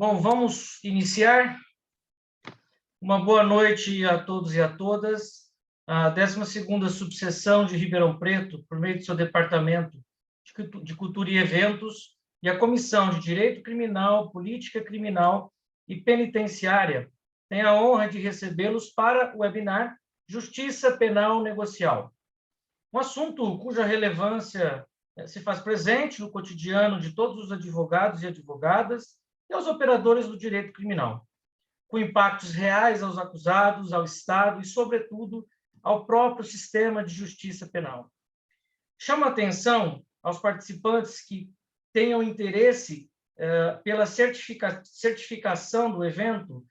Bom, vamos iniciar. Uma boa noite a todos e a todas. A 12ª subseção de Ribeirão Preto, por meio do seu Departamento de Cultura e Eventos, e a Comissão de Direito Criminal, Política Criminal e Penitenciária, tem a honra de recebê-los para o webinar Justiça Penal Negocial. Um assunto cuja relevância se faz presente no cotidiano de todos os advogados e advogadas e aos operadores do direito criminal, com impactos reais aos acusados, ao Estado e, sobretudo, ao próprio sistema de justiça penal. Chamo a atenção aos participantes que tenham interesse pela certificação do evento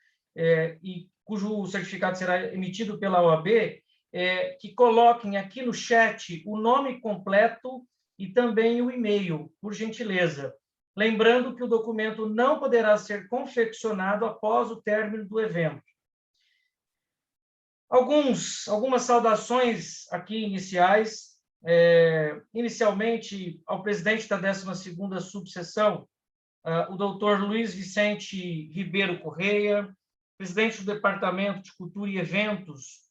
e cujo certificado será emitido pela OAB, que coloquem aqui no chat o nome completo e também o e-mail, por gentileza. Lembrando que o documento não poderá ser confeccionado após o término do evento. Algumas saudações aqui iniciais. Inicialmente, ao presidente da 12ª subseção, o doutor Luiz Vicente Ribeiro Correia, presidente do Departamento de Cultura e Eventos,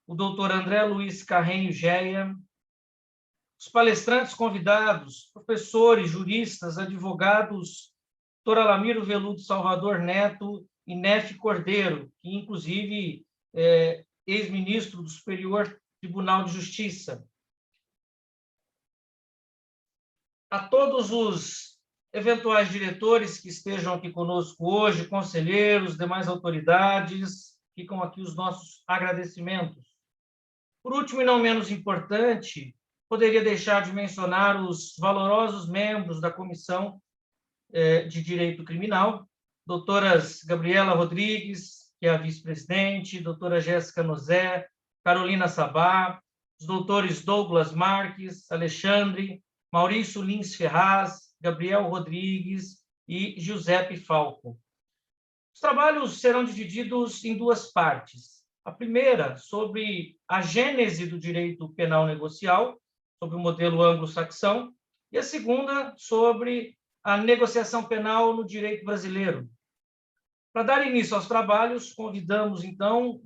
o doutor André Luiz Carrenho Geia, os palestrantes convidados, professores, juristas, advogados, doutor Alamiro Veludo Salvador Neto e Nefe Cordeiro, que, inclusive, é ex-ministro do Superior Tribunal de Justiça. A todos os eventuais diretores que estejam aqui conosco hoje, conselheiros, demais autoridades, ficam aqui os nossos agradecimentos. Por último, e não menos importante, poderia deixar de mencionar os valorosos membros da Comissão de Direito Criminal, doutoras Gabriela Rodrigues, que é a vice-presidente, doutora Jéssica Nozé, Carolina Sabá, os doutores Douglas Marques, Alexandre, Maurício Lins Ferraz, Gabriel Rodrigues e Giuseppe Falco. Os trabalhos serão divididos em duas partes. A primeira, sobre a gênese do direito penal negocial, sobre o modelo anglo-saxão, e a segunda, sobre a negociação penal no direito brasileiro. Para dar início aos trabalhos, convidamos, então,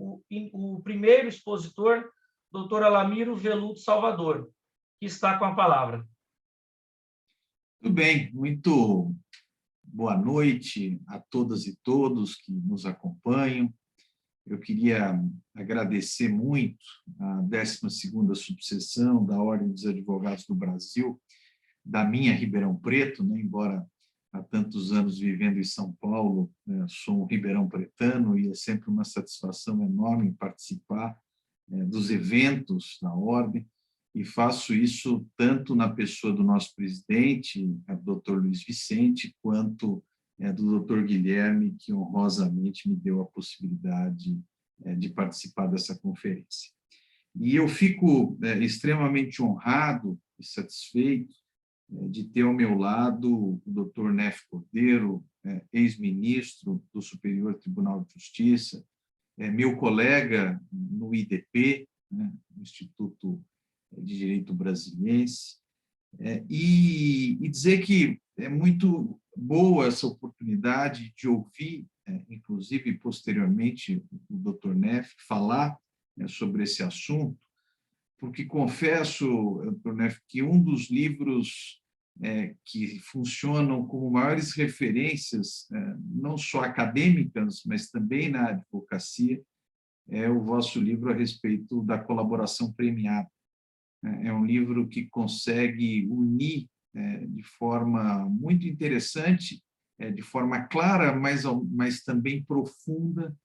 o primeiro expositor, doutor Alamiro Veludo Salvador, que está com a palavra. Tudo bem, muito boa noite a todas e todos que nos acompanham. Eu queria agradecer muito a 12ª subseção da Ordem dos Advogados do Brasil, da minha Ribeirão Preto, né? Embora há tantos anos vivendo em São Paulo, sou um ribeirão pretano e é sempre uma satisfação enorme participar dos eventos da Ordem, e faço isso tanto na pessoa do nosso presidente, o Dr. Luiz Vicente, quanto do Dr. Guilherme, que honrosamente me deu a possibilidade de participar dessa conferência. E eu fico extremamente honrado e satisfeito de ter ao meu lado o Dr. Neff Cordeiro, ex-ministro do Superior Tribunal de Justiça, meu colega no IDP, né, Instituto de Direito Brasiliense, e dizer que é muito boa essa oportunidade de ouvir, inclusive posteriormente, o Dr. Neff falar sobre esse assunto, porque confesso, Dr. Neff, que um dos livros que funcionam como maiores referências, não só acadêmicas, mas também na advocacia, é o vosso livro a respeito da colaboração premiada. É um livro que consegue unir de forma muito interessante, de forma clara, mas também profunda,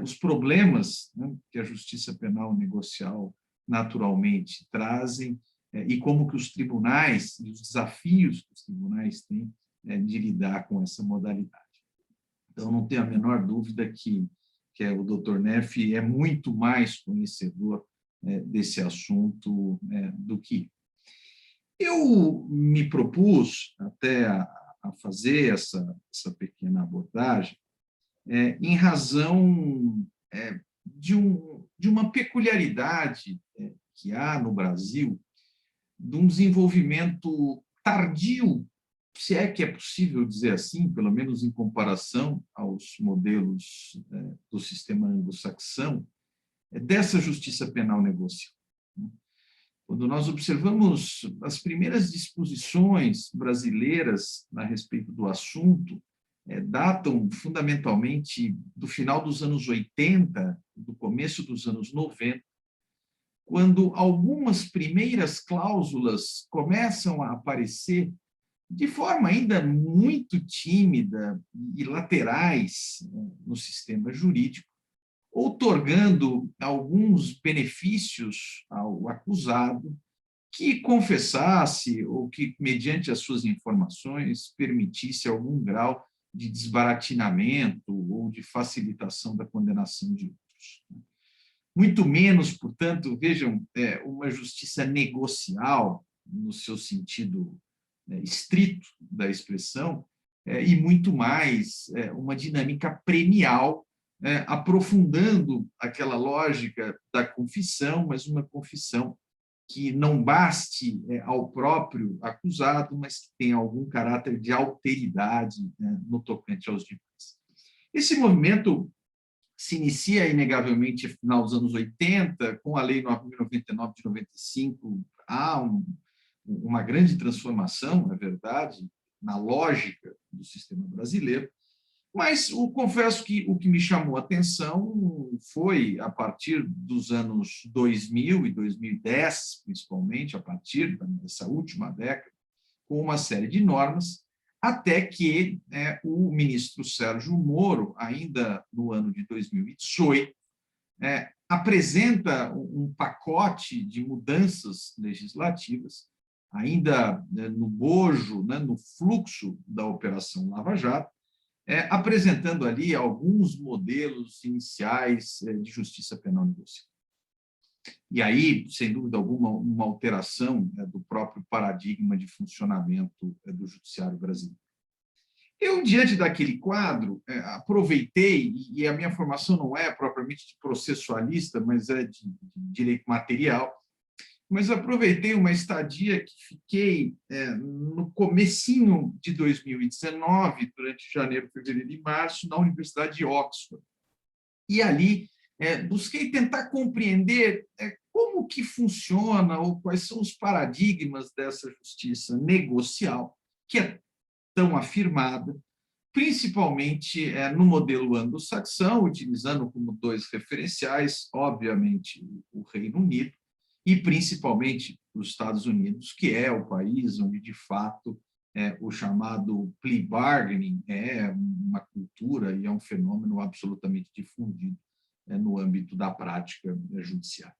os problemas, né, que a justiça penal negocial naturalmente trazem, e como que os tribunais, e os desafios que os tribunais têm de lidar com essa modalidade. Então, não tenho a menor dúvida que o Dr. Neff é muito mais conhecedor desse assunto do que eu me propus até a fazer essa pequena abordagem em razão de uma peculiaridade que há no Brasil, de um desenvolvimento tardio, se é que é possível dizer assim, pelo menos em comparação aos modelos do sistema anglo-saxão, dessa justiça penal negocial. Quando nós observamos as primeiras disposições brasileiras a respeito do assunto, datam fundamentalmente do final dos anos 80, do começo dos anos 90, quando algumas primeiras cláusulas começam a aparecer de forma ainda muito tímida e laterais no sistema jurídico, outorgando alguns benefícios ao acusado que confessasse ou que, mediante as suas informações, permitisse algum grau de desbaratinamento ou de facilitação da condenação de outros. Muito menos, portanto, vejam, uma justiça negocial, no seu sentido estrito da expressão, e muito mais uma dinâmica premial, aprofundando aquela lógica da confissão, mas uma confissão que não baste ao próprio acusado, mas que tenha algum caráter de alteridade no tocante aos demais. Esse movimento se inicia, inegavelmente, no final dos anos 80, com a Lei 9.099 de 95, há uma grande transformação, é verdade, na lógica do sistema brasileiro, mas confesso que o que me chamou a atenção foi, a partir dos anos 2000 e 2010, principalmente, a partir dessa última década, com uma série de normas, até que o ministro Sérgio Moro, ainda no ano de 2018, apresenta um pacote de mudanças legislativas, ainda no bojo, no fluxo da Operação Lava Jato, apresentando ali alguns modelos iniciais de justiça penal negocial. E aí, sem dúvida alguma, uma alteração do próprio paradigma de funcionamento do judiciário brasileiro. Eu, diante daquele quadro, aproveitei, e a minha formação não é propriamente de processualista, mas é de direito material, mas aproveitei uma estadia que fiquei no comecinho de 2019, durante janeiro, fevereiro e março, na Universidade de Oxford. E ali busquei tentar compreender como que funciona ou quais são os paradigmas dessa justiça negocial, que é tão afirmada, principalmente no modelo anglo-saxão, utilizando como dois referenciais, obviamente, o Reino Unido e, principalmente, os Estados Unidos, que é o país onde, de fato, o chamado plea bargaining é uma cultura e é um fenômeno absolutamente difundido no âmbito da prática judiciária.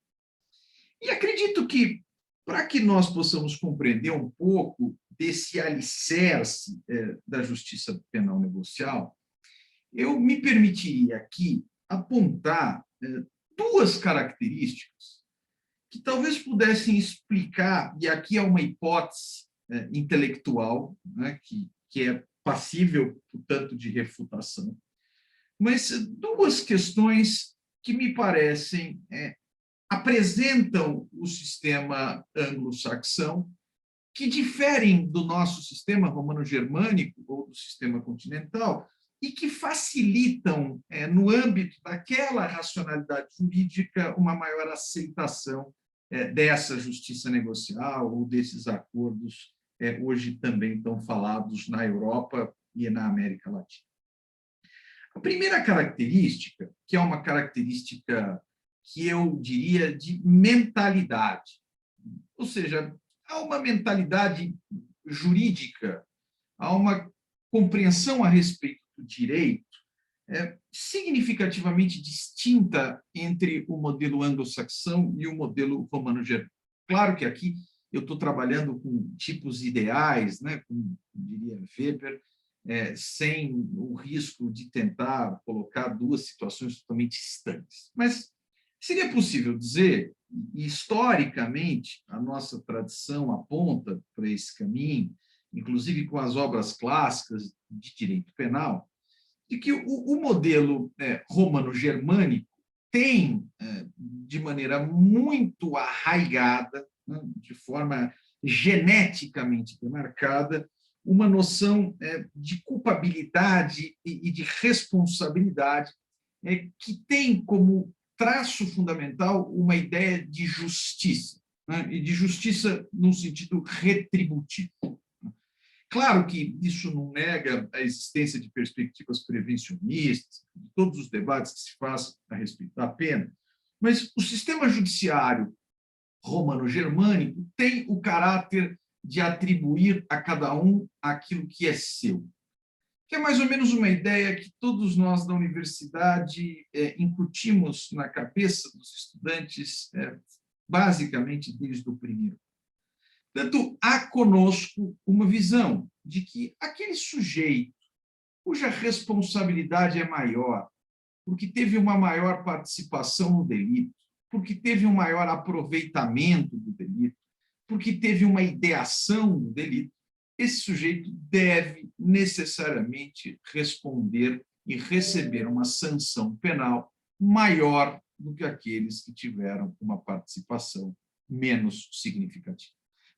E acredito que, para que nós possamos compreender um pouco desse alicerce da justiça penal negocial, eu me permitiria aqui apontar duas características que talvez pudessem explicar, e aqui é uma hipótese intelectual, né, que é passível, portanto, de refutação, mas duas questões que me parecem apresentam o sistema anglo-saxão, que diferem do nosso sistema romano-germânico ou do sistema continental e que facilitam, no âmbito daquela racionalidade jurídica, uma maior aceitação dessa justiça negocial ou desses acordos hoje também tão falados na Europa e na América Latina. A primeira característica, que é uma característica que eu diria de mentalidade, ou seja, há uma mentalidade jurídica, há uma compreensão a respeito do direito significativamente distinta entre o modelo anglo-saxão e o modelo romano-germânico. Claro que aqui eu estou trabalhando com tipos ideais, né, como diria Weber, sem o risco de tentar colocar duas situações totalmente distantes. Mas seria possível dizer, e historicamente a nossa tradição aponta para esse caminho, inclusive com as obras clássicas de direito penal, de que o modelo romano-germânico tem, de maneira muito arraigada, né, de forma geneticamente demarcada, uma noção de culpabilidade e de responsabilidade que tem como traço fundamental uma ideia de justiça, né, e de justiça num sentido retributivo. Claro que isso não nega a existência de perspectivas prevencionistas, de todos os debates que se fazem a respeito da pena, mas o sistema judiciário romano-germânico tem o caráter de atribuir a cada um aquilo que é seu, que é mais ou menos uma ideia que todos nós da universidade incutimos na cabeça dos estudantes basicamente desde o primeiro. Portanto, há conosco uma visão de que aquele sujeito cuja responsabilidade é maior, porque teve uma maior participação no delito, porque teve um maior aproveitamento do delito, porque teve uma ideação do delito, esse sujeito deve necessariamente responder e receber uma sanção penal maior do que aqueles que tiveram uma participação menos significativa.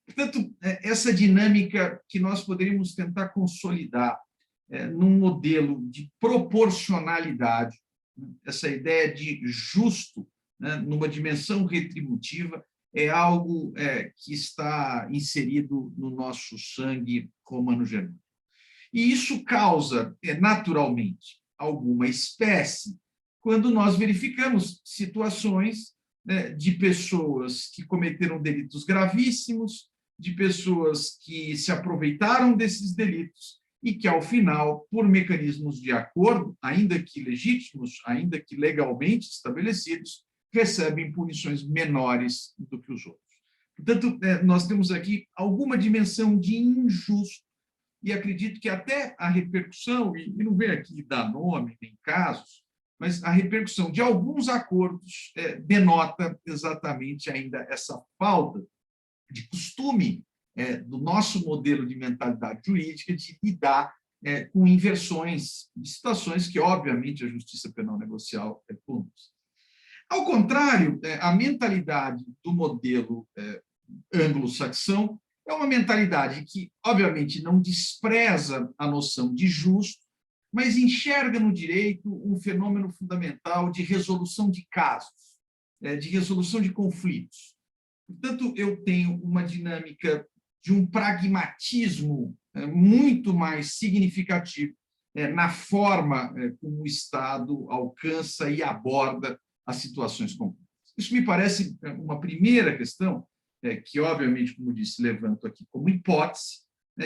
Portanto, essa dinâmica que nós poderíamos tentar consolidar num modelo de proporcionalidade, essa ideia de justo, né, numa dimensão retributiva, é algo que está inserido no nosso sangue romano-germânico. E isso causa, naturalmente, alguma espécie quando nós verificamos situações de pessoas que cometeram delitos gravíssimos, de pessoas que se aproveitaram desses delitos e que, ao final, por mecanismos de acordo, ainda que legítimos, ainda que legalmente estabelecidos, recebem punições menores do que os outros. Portanto, nós temos aqui alguma dimensão de injusto e acredito que até a repercussão, e não vem aqui dar nome nem casos, mas a repercussão de alguns acordos denota exatamente ainda essa falta de costume do nosso modelo de mentalidade jurídica de lidar com inversões de situações que, obviamente, a justiça penal negocial conduz. Ao contrário, a mentalidade do modelo anglo-saxão é uma mentalidade que, obviamente, não despreza a noção de justo, mas enxerga no direito um fenômeno fundamental de resolução de casos, de resolução de conflitos. Portanto, eu tenho uma dinâmica de um pragmatismo muito mais significativo na forma como o Estado alcança e aborda as situações complexas. Isso me parece uma primeira questão, que, obviamente, como disse, levanto aqui como hipótese,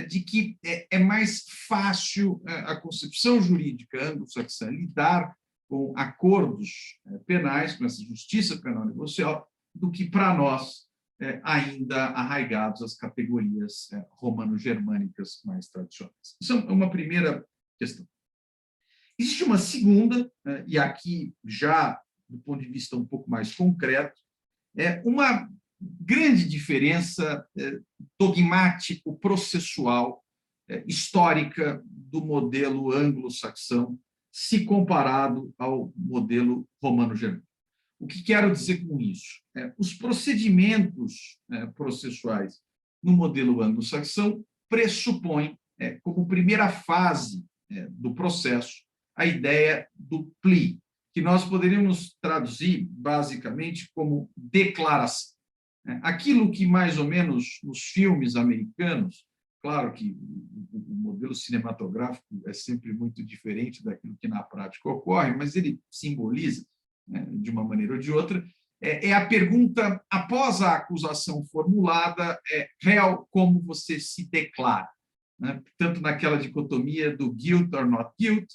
de que é mais fácil a concepção jurídica anglo-saxã lidar com acordos penais, com essa justiça penal negocial, do que para nós, ainda arraigados às categorias romano-germânicas mais tradicionais. Isso é uma primeira questão. Existe uma segunda, e aqui já do ponto de vista um pouco mais concreto, uma grande diferença dogmático-processual histórica do modelo anglo-saxão se comparado ao modelo romano-germânico. O que quero dizer com isso? Os procedimentos processuais no modelo anglo-saxão pressupõem, como primeira fase do processo, a ideia do plea, que nós poderíamos traduzir, basicamente, como declaração. Aquilo que, mais ou menos, nos filmes americanos, claro que o modelo cinematográfico é sempre muito diferente daquilo que na prática ocorre, mas ele simboliza, de uma maneira ou de outra, é a pergunta, após a acusação formulada, réu, como você se declara? Tanto naquela dicotomia do guilt or not guilt,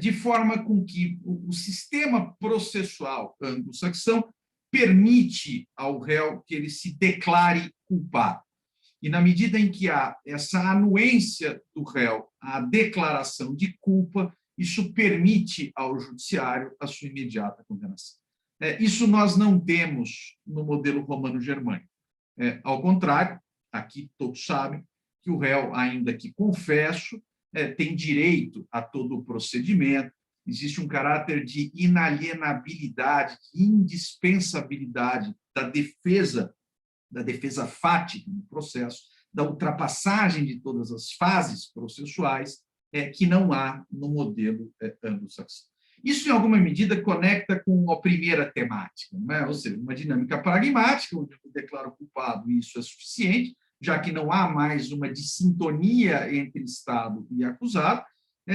de forma com que o sistema processual anglo-saxão permite ao réu que ele se declare culpado. E, na medida em que há essa anuência do réu à declaração de culpa, isso permite ao judiciário a sua imediata condenação. Isso nós não temos no modelo romano-germânico. Ao contrário, aqui todos sabem que o réu, ainda que confesso, tem direito a todo o procedimento, existe um caráter de inalienabilidade, de indispensabilidade da defesa fática no processo, da ultrapassagem de todas as fases processuais, que não há no modelo anglo-saxão. Isso, em alguma medida, conecta com a primeira temática, não é? Ou seja, uma dinâmica pragmática, onde eu declaro culpado e isso é suficiente, já que não há mais uma dissintonia entre Estado e acusado,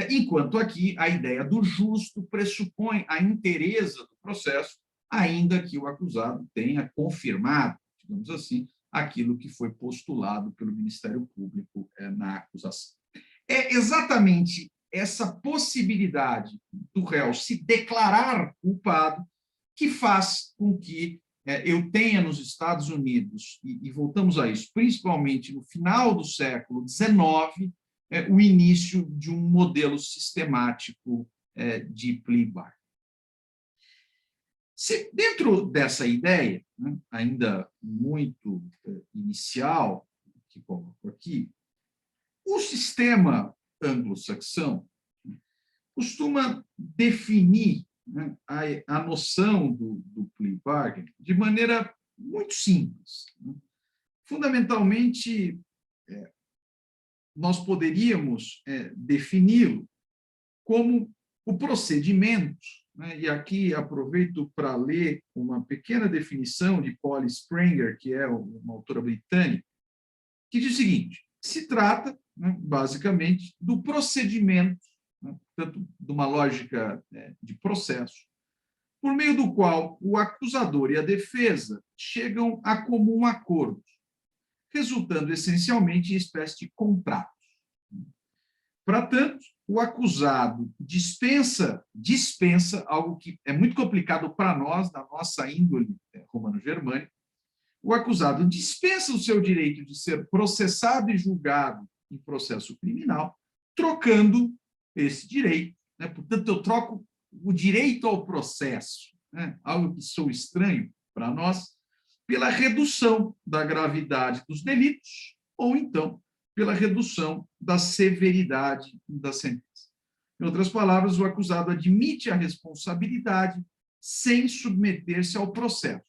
enquanto aqui a ideia do justo pressupõe a inteireza do processo, ainda que o acusado tenha confirmado, digamos assim, aquilo que foi postulado pelo Ministério Público na acusação. É exatamente essa possibilidade do réu se declarar culpado que faz com que eu tenha nos Estados Unidos, e voltamos a isso, principalmente no final do século XIX, o início de um modelo sistemático de plea bargain. Dentro dessa ideia, ainda muito inicial, que coloco aqui, o sistema anglo-saxão costuma definir a noção do plea bargain de maneira muito simples. Fundamentalmente, nós poderíamos defini-lo como o procedimento, e aqui aproveito para ler uma pequena definição de Polly Springer, que é uma autora britânica, que diz o seguinte: se trata, basicamente, do procedimento, portanto, de uma lógica de processo, por meio do qual o acusador e a defesa chegam a comum acordo, resultando essencialmente em espécie de contrato. Para tanto, o acusado dispensa algo que é muito complicado para nós, da nossa índole romano-germânica, o acusado dispensa o seu direito de ser processado e julgado em processo criminal, trocando esse direito. Portanto, eu troco o direito ao processo, algo que sou estranho para nós, pela redução da gravidade dos delitos, ou então pela redução da severidade da sentença. Em outras palavras, o acusado admite a responsabilidade sem submeter-se ao processo.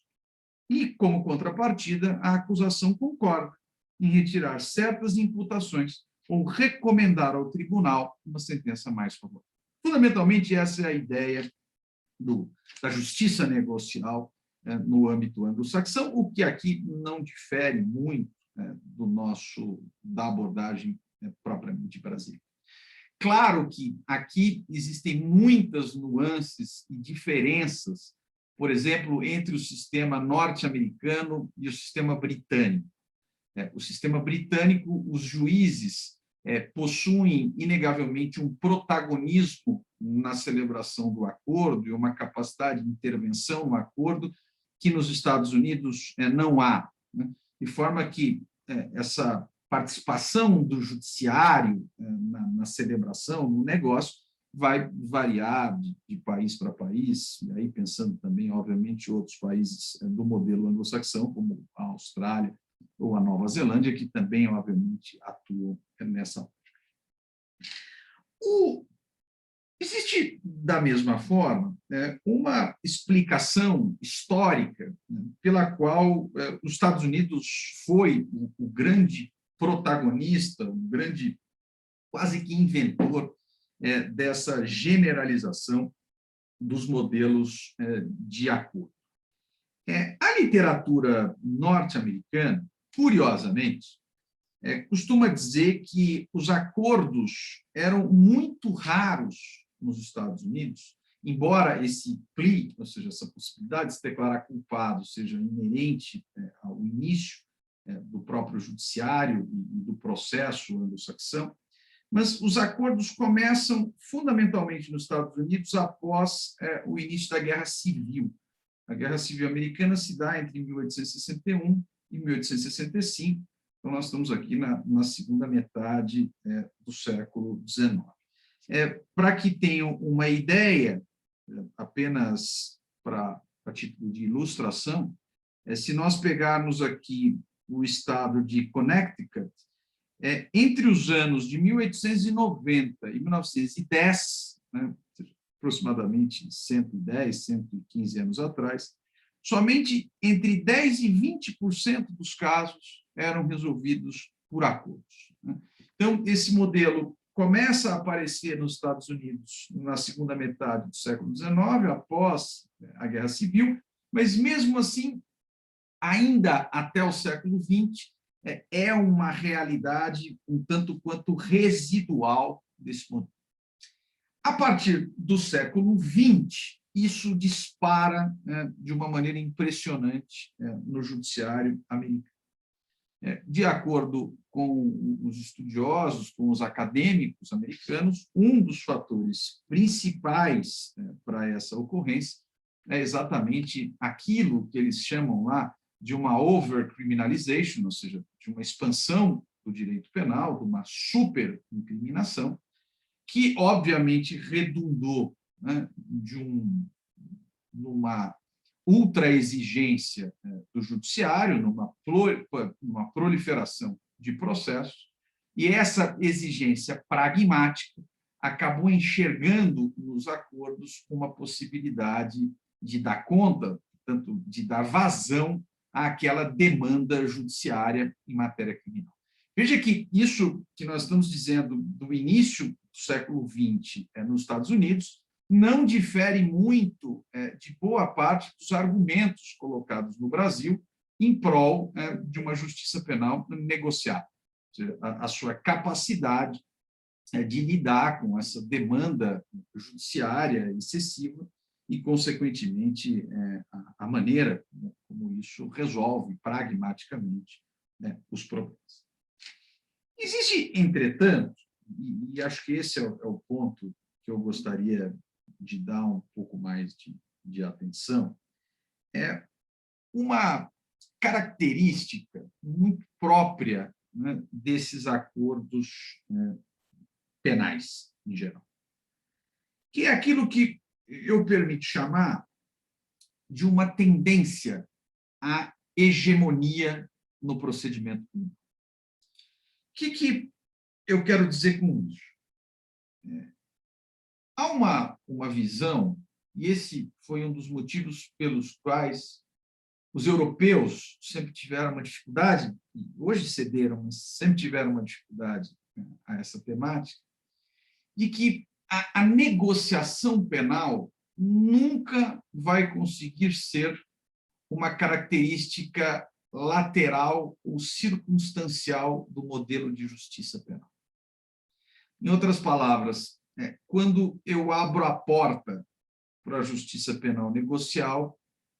E, como contrapartida, a acusação concorda em retirar certas imputações ou recomendar ao tribunal uma sentença mais favorável. Fundamentalmente, essa é a ideia da justiça negocial no âmbito anglo-saxão, o que aqui não difere muito da abordagem propriamente brasileira. Claro que aqui existem muitas nuances e diferenças, por exemplo, entre o sistema norte-americano e o sistema britânico. O sistema britânico, os juízes possuem, inegavelmente, um protagonismo na celebração do acordo e uma capacidade de intervenção no acordo que nos Estados Unidos não há, né? De forma que essa participação do judiciário na celebração, no negócio, vai variar de país para país, e aí pensando também, obviamente, outros países do modelo anglo-saxão, como a Austrália ou a Nova Zelândia, que também, obviamente, atuam nessa. Existe, da mesma forma, uma explicação histórica pela qual os Estados Unidos foi o grande protagonista, o grande quase que inventor dessa generalização dos modelos de acordo. A literatura norte-americana, curiosamente, costuma dizer que os acordos eram muito raros nos Estados Unidos, embora esse plea, ou seja, essa possibilidade de se declarar culpado, seja inerente ao início do próprio judiciário e do processo anglo-saxão, mas os acordos começam fundamentalmente nos Estados Unidos após o início da Guerra Civil. A Guerra Civil Americana se dá entre 1861 e 1865, então nós estamos aqui na segunda metade do século XIX. Para que tenham uma ideia, apenas para título de ilustração, se nós pegarmos aqui o estado de Connecticut, entre os anos de 1890 e 1910, né, aproximadamente 110, 115 anos atrás, somente entre 10% e 20% dos casos eram resolvidos por acordos. Então, esse modelo começa a aparecer nos Estados Unidos na segunda metade do século XIX, após a Guerra Civil, mas, mesmo assim, ainda até o século XX, é uma realidade um tanto quanto residual desse modelo. A partir do século XX, isso dispara de uma maneira impressionante no judiciário americano. De acordo com os estudiosos, com os acadêmicos americanos, um dos fatores principais para essa ocorrência é exatamente aquilo que eles chamam lá de uma overcriminalization, ou seja, de uma expansão do direito penal, de uma superincriminação, que, obviamente, redundou numa ultra-exigência do judiciário, numa proliferação de processos, e essa exigência pragmática acabou enxergando nos acordos uma possibilidade de dar conta, portanto, de dar vazão àquela demanda judiciária em matéria criminal. Veja que isso que nós estamos dizendo do início do século XX nos Estados Unidos não difere muito de boa parte dos argumentos colocados no Brasil em prol de uma justiça penal negociada. Ou seja, a sua capacidade de lidar com essa demanda judiciária excessiva e, consequentemente, a maneira como isso resolve pragmaticamente os problemas. Existe, entretanto, e acho que esse é o ponto que eu gostaria de dar um pouco mais de atenção, uma característica muito própria desses acordos penais, em geral, que é aquilo que eu permito chamar de uma tendência à hegemonia no procedimento penal. que eu quero dizer com isso? Há uma visão, e esse foi um dos motivos pelos quais os europeus sempre tiveram uma dificuldade, hoje cederam, mas sempre tiveram uma dificuldade a essa temática, de que a negociação penal nunca vai conseguir ser uma característica lateral ou circunstancial do modelo de justiça penal. Em outras palavras, quando eu abro a porta para a justiça penal negocial,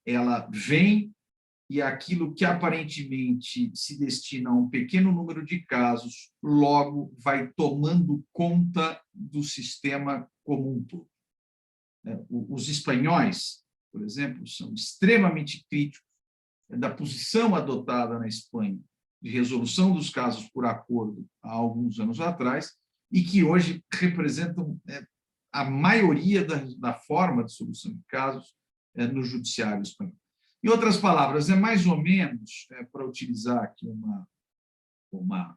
ela vem e aquilo que aparentemente se destina a um pequeno número de casos, logo vai tomando conta do sistema como um todo. Os espanhóis, por exemplo, são extremamente críticos da posição adotada na Espanha de resolução dos casos por acordo há alguns anos atrás e que hoje representam a maioria da forma de solução de casos no judiciário espanhol. Em outras palavras, é mais ou menos, para utilizar aqui uma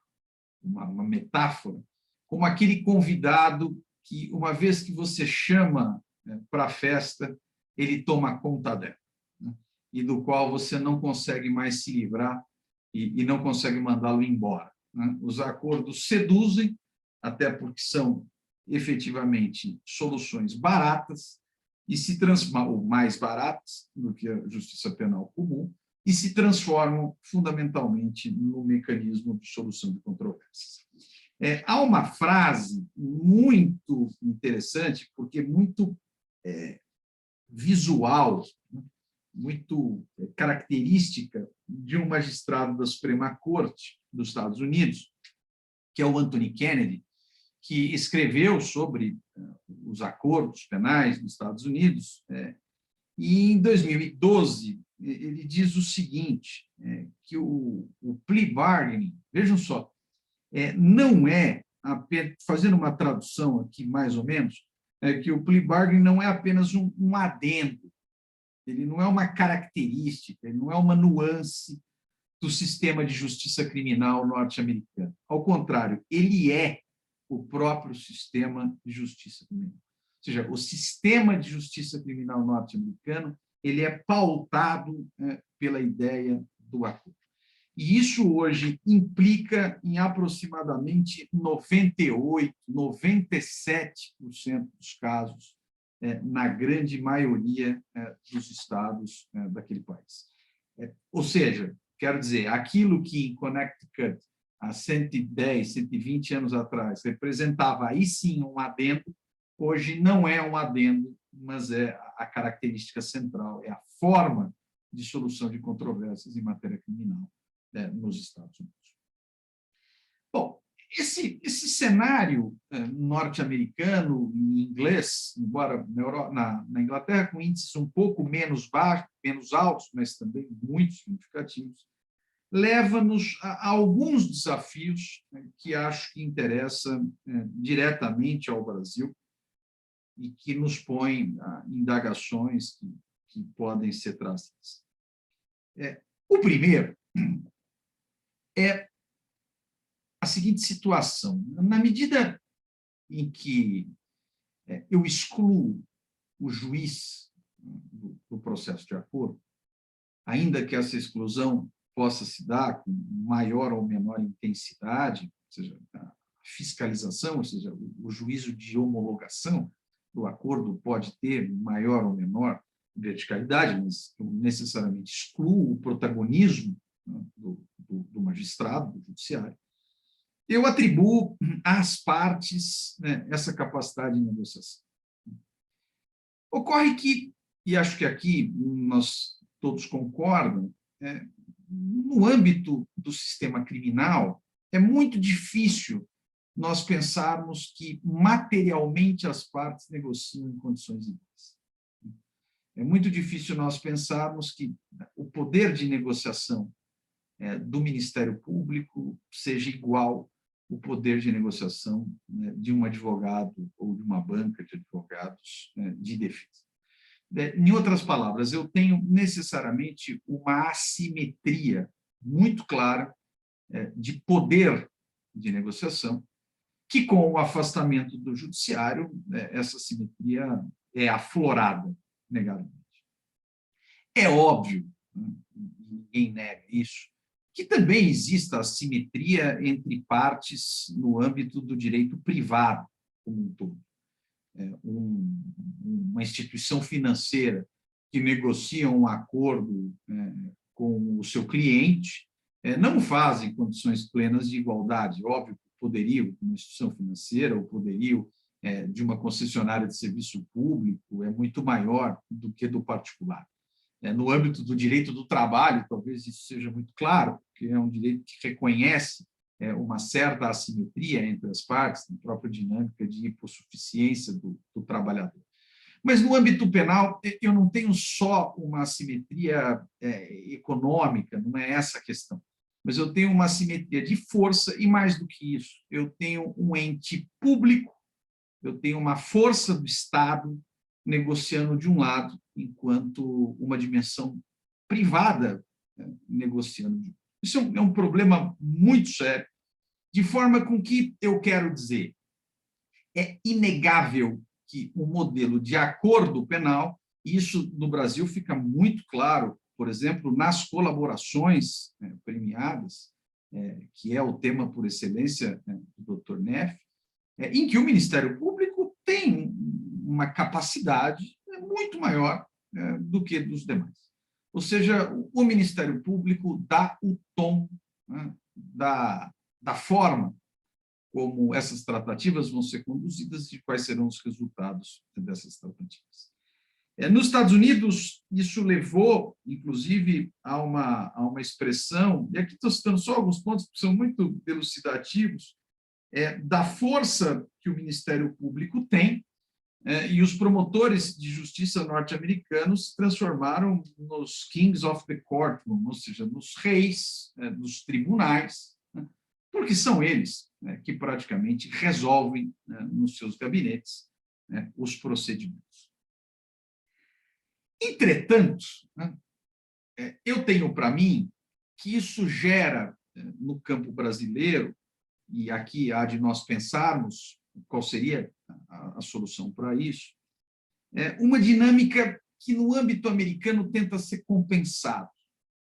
metáfora, como aquele convidado que, uma vez que você chama para a festa, ele toma conta dela, né? E do qual você não consegue mais se livrar e não consegue mandá-lo embora, né? Os acordos seduzem, até porque são efetivamente soluções baratas, e se transformam, ou mais baratas do que a justiça penal comum, e se transformam fundamentalmente no mecanismo de solução de controvérsias. Há uma frase muito interessante, porque muito visual, muito característica de um magistrado da Suprema Corte dos Estados Unidos, que é o Anthony Kennedy, que escreveu sobre os acordos penais dos Estados Unidos, e em 2012 ele diz o seguinte, que o plea bargaining, vejam só, não é, fazendo uma tradução aqui mais ou menos, que o plea bargaining não é apenas um adendo, ele não é uma característica, ele não é uma nuance do sistema de justiça criminal norte-americano. Ao contrário, ele é o próprio sistema de justiça criminal. Ou seja, o sistema de justiça criminal norte-americano ele é pautado pela ideia do acordo. E isso hoje implica em aproximadamente 98%, 97% dos casos, na grande maioria dos estados daquele país. Ou seja, quero dizer, aquilo que em Connecticut, há 110, 120 anos atrás, representava aí sim um adendo, hoje não é um adendo, mas é a característica central, é a forma de solução de controvérsias em matéria criminal nos Estados Unidos. Bom, esse cenário norte-americano em inglês, embora na Inglaterra com índices um pouco menos baixos, menos altos, mas também muito significativos, leva-nos a alguns desafios que acho que interessam diretamente ao Brasil e que nos põem a indagações que podem ser trazidas. O primeiro é a seguinte situação. Na medida em que eu excluo o juiz do processo de acordo, ainda que essa exclusão possa se dar com maior ou menor intensidade, ou seja, a fiscalização, ou seja, o juízo de homologação do acordo pode ter maior ou menor verticalidade, mas eu necessariamente excluo o protagonismo do magistrado, do judiciário. Eu atribuo às partes essa capacidade de negociação. Ocorre que, e acho que aqui nós todos concordam, no âmbito do sistema criminal, é muito difícil nós pensarmos que materialmente as partes negociam em condições iguais. É muito difícil nós pensarmos que o poder de negociação do Ministério Público seja igual ao poder de negociação de um advogado ou de uma banca de advogados de defesa. Em outras palavras, eu tenho necessariamente uma assimetria muito clara de poder de negociação, que com o afastamento do judiciário, essa assimetria é aflorada, negavelmente. É óbvio, ninguém nega isso, que também exista assimetria entre partes no âmbito do direito privado como um todo. Uma instituição financeira que negocia um acordo com o seu cliente não faz em condições plenas de igualdade. Óbvio que o poderio de uma instituição financeira, o poderio de uma concessionária de serviço público é muito maior do que do particular. No âmbito do direito do trabalho, talvez isso seja muito claro, porque é um direito que reconhece uma certa assimetria entre as partes, na própria dinâmica de hipossuficiência do trabalhador. Mas, no âmbito penal, eu não tenho só uma assimetria econômica, não é essa a questão, mas eu tenho uma assimetria de força e, mais do que isso, eu tenho um ente público, eu tenho uma força do Estado negociando de um lado, enquanto uma dimensão privada negociando de outro. Isso é um problema muito sério, de forma com que eu quero dizer, é inegável que o modelo de acordo penal, isso no Brasil fica muito claro, por exemplo, nas colaborações premiadas, que é o tema por excelência do Dr. Neff, em que o Ministério Público tem uma capacidade muito maior do que dos demais. Ou seja, o Ministério Público dá o tom da forma como essas tratativas vão ser conduzidas e quais serão os resultados dessas tratativas. Nos Estados Unidos, isso levou, inclusive, a uma expressão, e aqui estou citando só alguns pontos que são muito elucidativos, da força que o Ministério Público tem, e os promotores de justiça norte-americanos se transformaram nos kings of the courtroom, ou seja, nos reis dos tribunais, porque são eles que praticamente resolvem nos seus gabinetes os procedimentos. Entretanto, eu tenho para mim que isso gera, no campo brasileiro, e aqui há de nós pensarmos qual seria a solução para isso, uma dinâmica que no âmbito americano tenta ser compensado.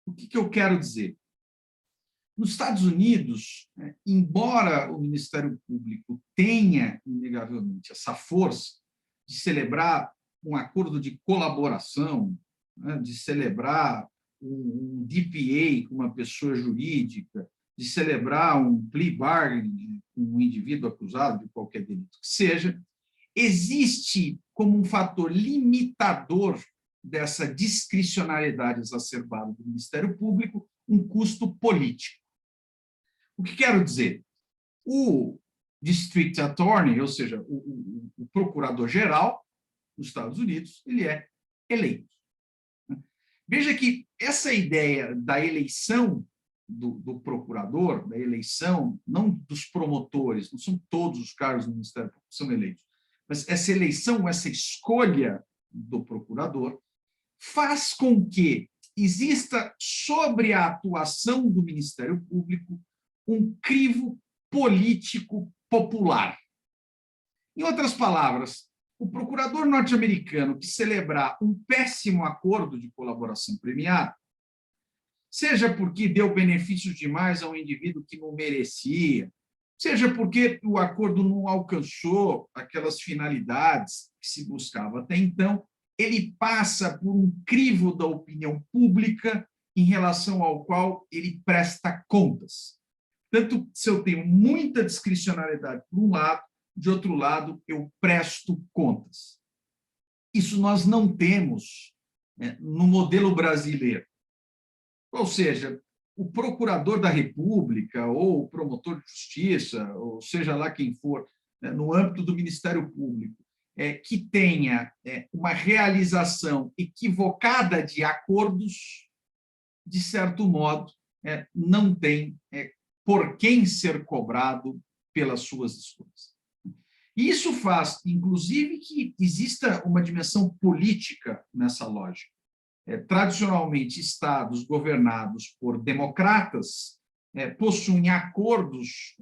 O que eu quero dizer? Nos Estados Unidos, embora o Ministério Público tenha, inegavelmente, essa força de celebrar um acordo de colaboração, de celebrar um DPA com uma pessoa jurídica, de celebrar um plea bargaining com um indivíduo acusado de qualquer delito que seja, existe como um fator limitador dessa discricionariedade exacerbada do Ministério Público um custo político. O que quero dizer? O District Attorney, ou seja, o procurador-geral dos Estados Unidos, ele é eleito. Veja que essa ideia da eleição do procurador, da eleição, não dos promotores, não são todos os cargos do Ministério Público que são eleitos, mas essa eleição, essa escolha do procurador, faz com que exista sobre a atuação do Ministério Público um crivo político popular. Em outras palavras, o procurador norte-americano que celebrar um péssimo acordo de colaboração premiada, seja porque deu benefícios demais a um indivíduo que não merecia, seja porque o acordo não alcançou aquelas finalidades que se buscava até então, ele passa por um crivo da opinião pública em relação ao qual ele presta contas. Tanto se eu tenho muita discricionariedade por um lado, de outro lado, eu presto contas. Isso nós não temos no modelo brasileiro. Ou seja, o procurador da República ou o promotor de justiça, ou seja lá quem for, no âmbito do Ministério Público, que tenha uma realização equivocada de acordos, de certo modo, não tem por quem ser cobrado pelas suas escolhas. E isso faz, inclusive, que exista uma dimensão política nessa lógica. Tradicionalmente, estados governados por democratas possuem acordos,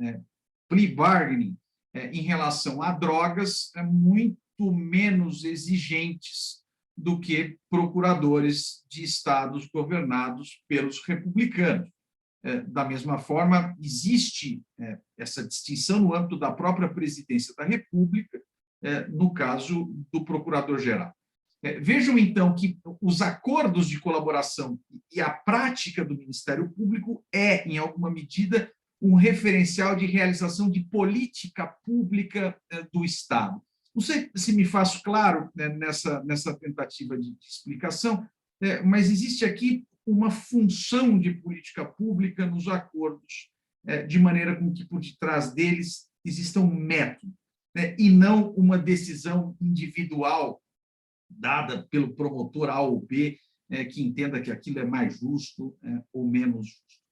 plea bargaining, em relação a drogas, muito menos exigentes do que procuradores de estados governados pelos republicanos. Da mesma forma, existe essa distinção no âmbito da própria presidência da República, no caso do procurador-geral. Vejam, então, que os acordos de colaboração e a prática do Ministério Público em alguma medida, um referencial de realização de política pública do Estado. Não sei se me faço claro nessa tentativa de explicação, mas existe aqui uma função de política pública nos acordos, de maneira com que por detrás deles exista um método, e não uma decisão individual dada pelo promotor A ou B, que entenda que aquilo é mais justo ou menos justo.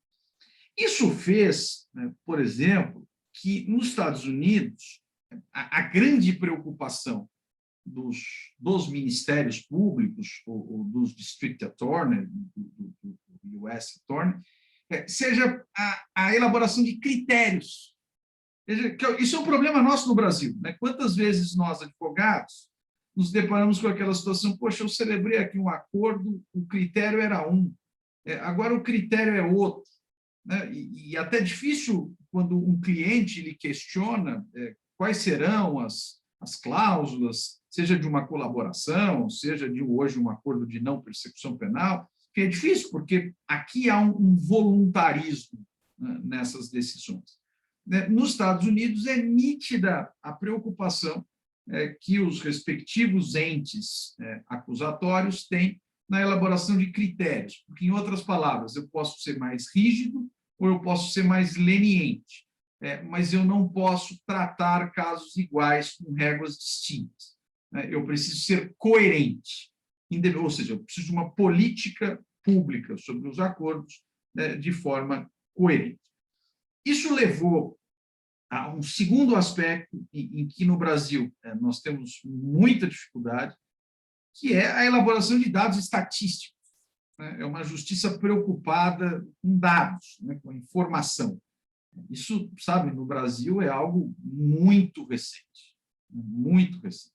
Isso fez, por exemplo, que nos Estados Unidos a grande preocupação dos ministérios públicos, ou dos district attorney, do US attorney, seja a elaboração de critérios. Isso é um problema nosso no Brasil, né? Quantas vezes nós, advogados, nos deparamos com aquela situação: poxa, eu celebrei aqui um acordo, o critério era um, agora o critério é outro, né? E até difícil quando um cliente lhe questiona quais serão as cláusulas, seja de uma colaboração, seja de hoje um acordo de não persecução penal, que é difícil, porque aqui há um voluntarismo, né, nessas decisões. Nos Estados Unidos é nítida a preocupação que os respectivos entes acusatórios têm na elaboração de critérios, porque, em outras palavras, eu posso ser mais rígido ou eu posso ser mais leniente, mas eu não posso tratar casos iguais com réguas distintas. Eu preciso ser coerente, ou seja, eu preciso de uma política pública sobre os acordos de forma coerente. Isso levou a um segundo aspecto em que, no Brasil, nós temos muita dificuldade, que é a elaboração de dados estatísticos. É uma justiça preocupada com dados, com a informação. Isso, sabe, no Brasil é algo muito recente, muito recente.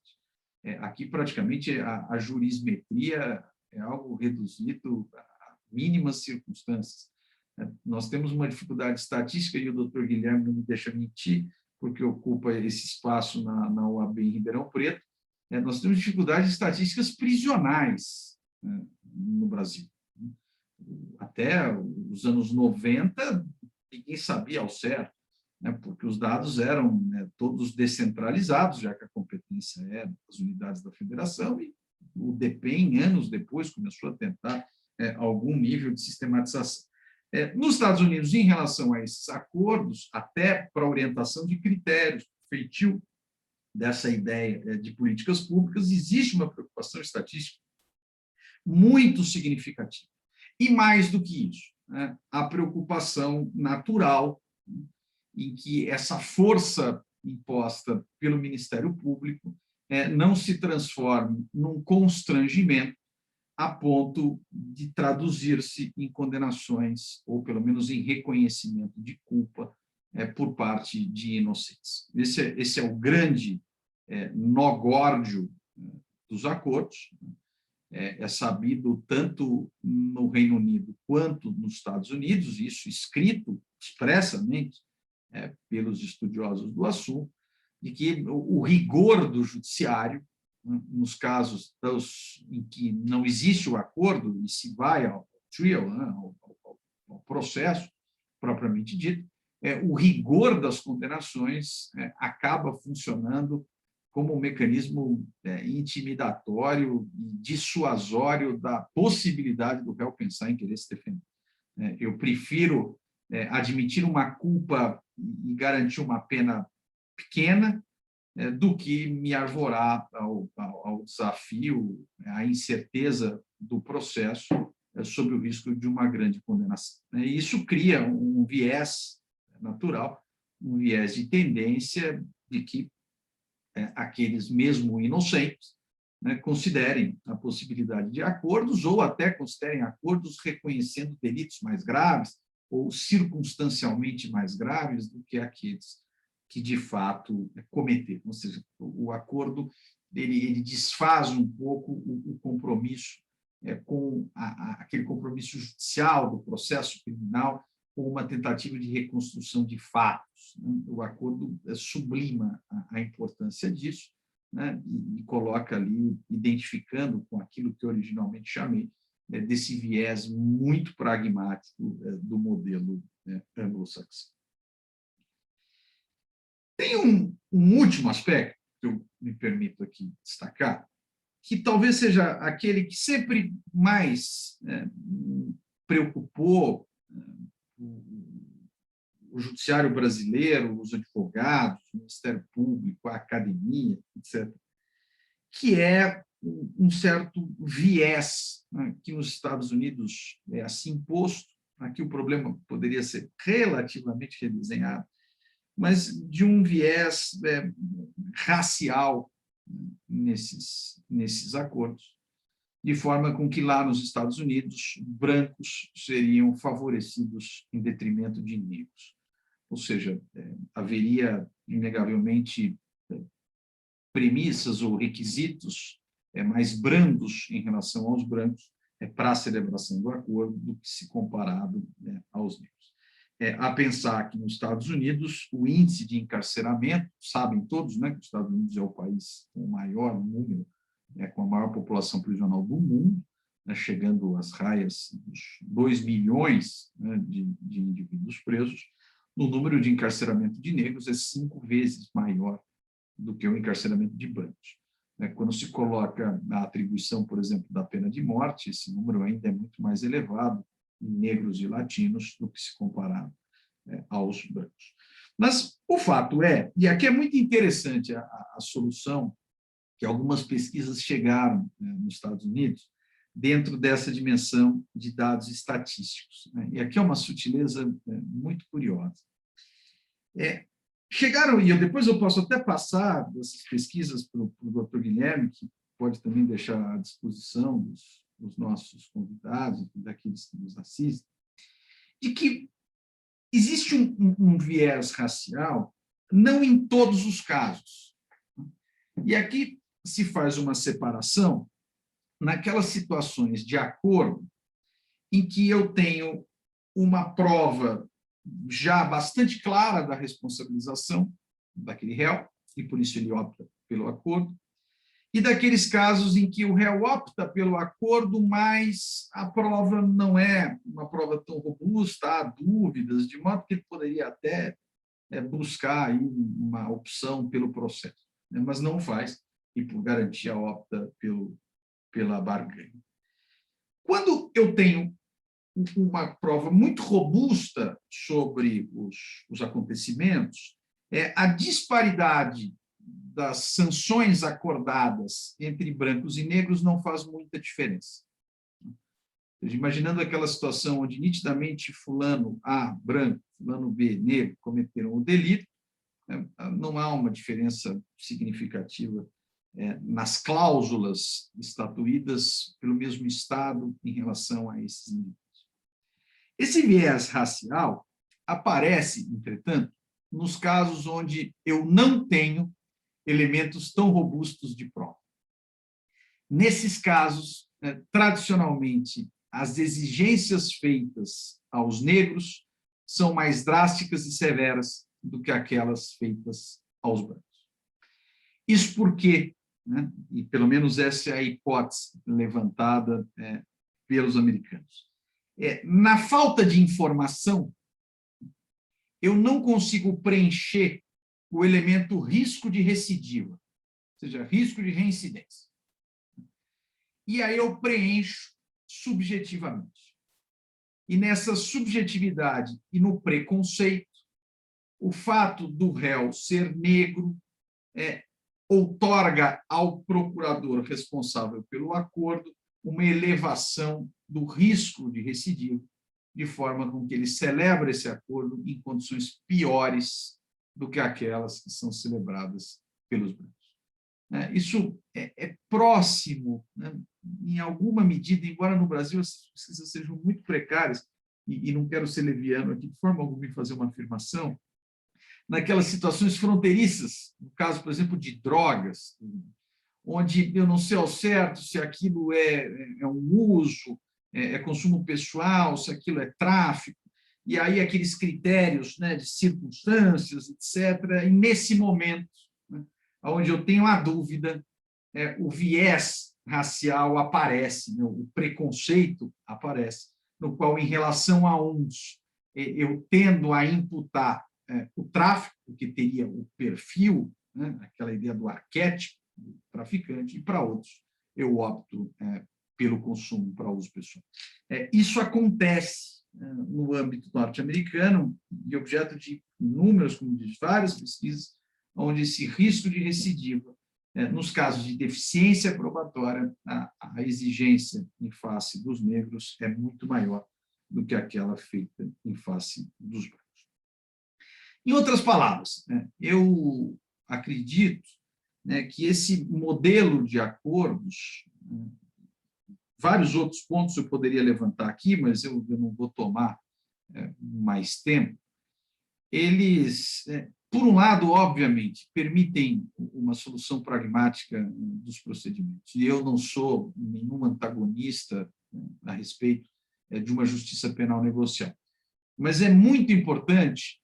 Aqui, praticamente, a jurismetria é algo reduzido a mínimas circunstâncias. Nós temos uma dificuldade estatística, e o doutor Guilherme não me deixa mentir, porque ocupa esse espaço na OAB em Ribeirão Preto. Nós temos dificuldades estatísticas prisionais, no Brasil. Até os anos 90, ninguém sabia ao certo, porque os dados eram todos descentralizados, já que a competência é das unidades da federação, e o DPEM, anos depois, começou a tentar algum nível de sistematização. Nos Estados Unidos, em relação a esses acordos, até para orientação de critérios, feitio dessa ideia de políticas públicas, existe uma preocupação estatística muito significativa. E mais do que isso, a preocupação natural em que essa força imposta pelo Ministério Público não se transforme num constrangimento a ponto de traduzir-se em condenações, ou pelo menos em reconhecimento de culpa por parte de inocentes. Esse é o grande nó górdio dos acordos. É sabido tanto no Reino Unido quanto nos Estados Unidos, isso escrito expressamente pelos estudiosos do assunto, de que o rigor do judiciário, nos casos em que não existe o acordo e se vai ao trial, ao processo propriamente dito, o rigor das condenações acaba funcionando como um mecanismo intimidatório e dissuasório da possibilidade do réu pensar em querer se defender. Eu prefiro admitir uma culpa e garantir uma pena pequena do que me arvorar ao desafio, à incerteza do processo sob o risco de uma grande condenação. E isso cria um viés natural, um viés de tendência de que aqueles mesmo inocentes considerem a possibilidade de acordos, ou até considerem acordos reconhecendo delitos mais graves, ou circunstancialmente mais graves do que aqueles que, de fato, cometeram. Ou seja, o acordo ele desfaz um pouco o compromisso com aquele compromisso judicial do processo criminal, com uma tentativa de reconstrução de fatos. Né? O acordo sublima a importância disso, né? E coloca ali, identificando com aquilo que eu originalmente chamei desse viés muito pragmático do modelo anglo-saxão. Tem um último aspecto que eu me permito aqui destacar, que talvez seja aquele que sempre mais preocupou o judiciário brasileiro, os advogados, o Ministério Público, a academia, etc., que é um certo viés, né, que nos Estados Unidos é assim posto. Aqui o problema poderia ser relativamente redesenhado, mas de um viés racial nesses acordos, de forma com que lá nos Estados Unidos brancos seriam favorecidos em detrimento de negros. Ou seja, haveria inegavelmente premissas ou requisitos mais brandos em relação aos brancos para a celebração do acordo do que se comparado aos negros. A pensar que nos Estados Unidos o índice de encarceramento, sabem todos, né, que os Estados Unidos é o país com o maior número, com a maior população prisional do mundo, né, chegando às raias dos 2 milhões, né, de indivíduos presos. No número de encarceramento de negros é 5 vezes maior do que o encarceramento de brancos. Quando se coloca a atribuição, por exemplo, da pena de morte, esse número ainda é muito mais elevado em negros e latinos do que se comparado aos brancos. Mas o fato é, e aqui é muito interessante a solução que algumas pesquisas chegaram nos Estados Unidos dentro dessa dimensão de dados estatísticos. E aqui é uma sutileza muito curiosa. Chegaram, e depois eu posso até passar essas pesquisas para o Dr. Guilherme, que pode também deixar à disposição dos nossos convidados, daqueles que nos assistem, de que existe um viés racial, não em todos os casos. E aqui se faz uma separação naquelas situações de acordo em que eu tenho uma prova já bastante clara da responsabilização daquele réu, e por isso ele opta pelo acordo, e daqueles casos em que o réu opta pelo acordo, mas a prova não é uma prova tão robusta, há dúvidas, de modo que ele poderia até buscar aí uma opção pelo processo, né? Mas não faz, e por garantia opta pela barganha. Quando eu tenho uma prova muito robusta sobre os acontecimentos, a disparidade das sanções acordadas entre brancos e negros não faz muita diferença. Imaginando aquela situação onde nitidamente fulano A, branco, fulano B, negro, cometeram o delito, não há uma diferença significativa nas cláusulas estatuídas pelo mesmo Estado em relação a esses indivíduos. Esse viés racial aparece, entretanto, nos casos onde eu não tenho elementos tão robustos de prova. Nesses casos, tradicionalmente, as exigências feitas aos negros são mais drásticas e severas do que aquelas feitas aos brancos. Isso porque, né, e pelo menos essa é a hipótese levantada pelos americanos, na falta de informação, eu não consigo preencher o elemento risco de recidiva, ou seja, risco de reincidência. E aí eu preencho subjetivamente. E nessa subjetividade e no preconceito, o fato do réu ser negro outorga ao procurador responsável pelo acordo uma elevação do risco de recidiva, de forma com que ele celebra esse acordo em condições piores do que aquelas que são celebradas pelos brancos. Isso é próximo, né, em alguma medida, embora no Brasil as pesquisas sejam muito precárias, e não quero ser leviano aqui de forma alguma em fazer uma afirmação, naquelas situações fronteiriças, no caso, por exemplo, de drogas, onde eu não sei ao certo se aquilo é um uso, é consumo pessoal, se aquilo é tráfico, e aí aqueles critérios, né, de circunstâncias, etc. E nesse momento, né, onde eu tenho a dúvida, o viés racial aparece, né, o preconceito aparece, no qual, em relação a uns, eu tendo a imputar o tráfico, que teria o perfil, né, aquela ideia do arquétipo do traficante, e para outros eu opto pelo consumo para uso pessoal. Isso acontece no âmbito norte-americano e objeto de inúmeras, como diz, várias pesquisas, onde esse risco de recidiva, nos casos de deficiência probatória, a exigência em face dos negros é muito maior do que aquela feita em face dos brancos. Em outras palavras, eu acredito que esse modelo de acordos, vários outros pontos eu poderia levantar aqui, mas eu não vou tomar mais tempo, eles, por um lado, obviamente, permitem uma solução pragmática dos procedimentos, e eu não sou nenhum antagonista a respeito de uma justiça penal negocial. Mas é muito importante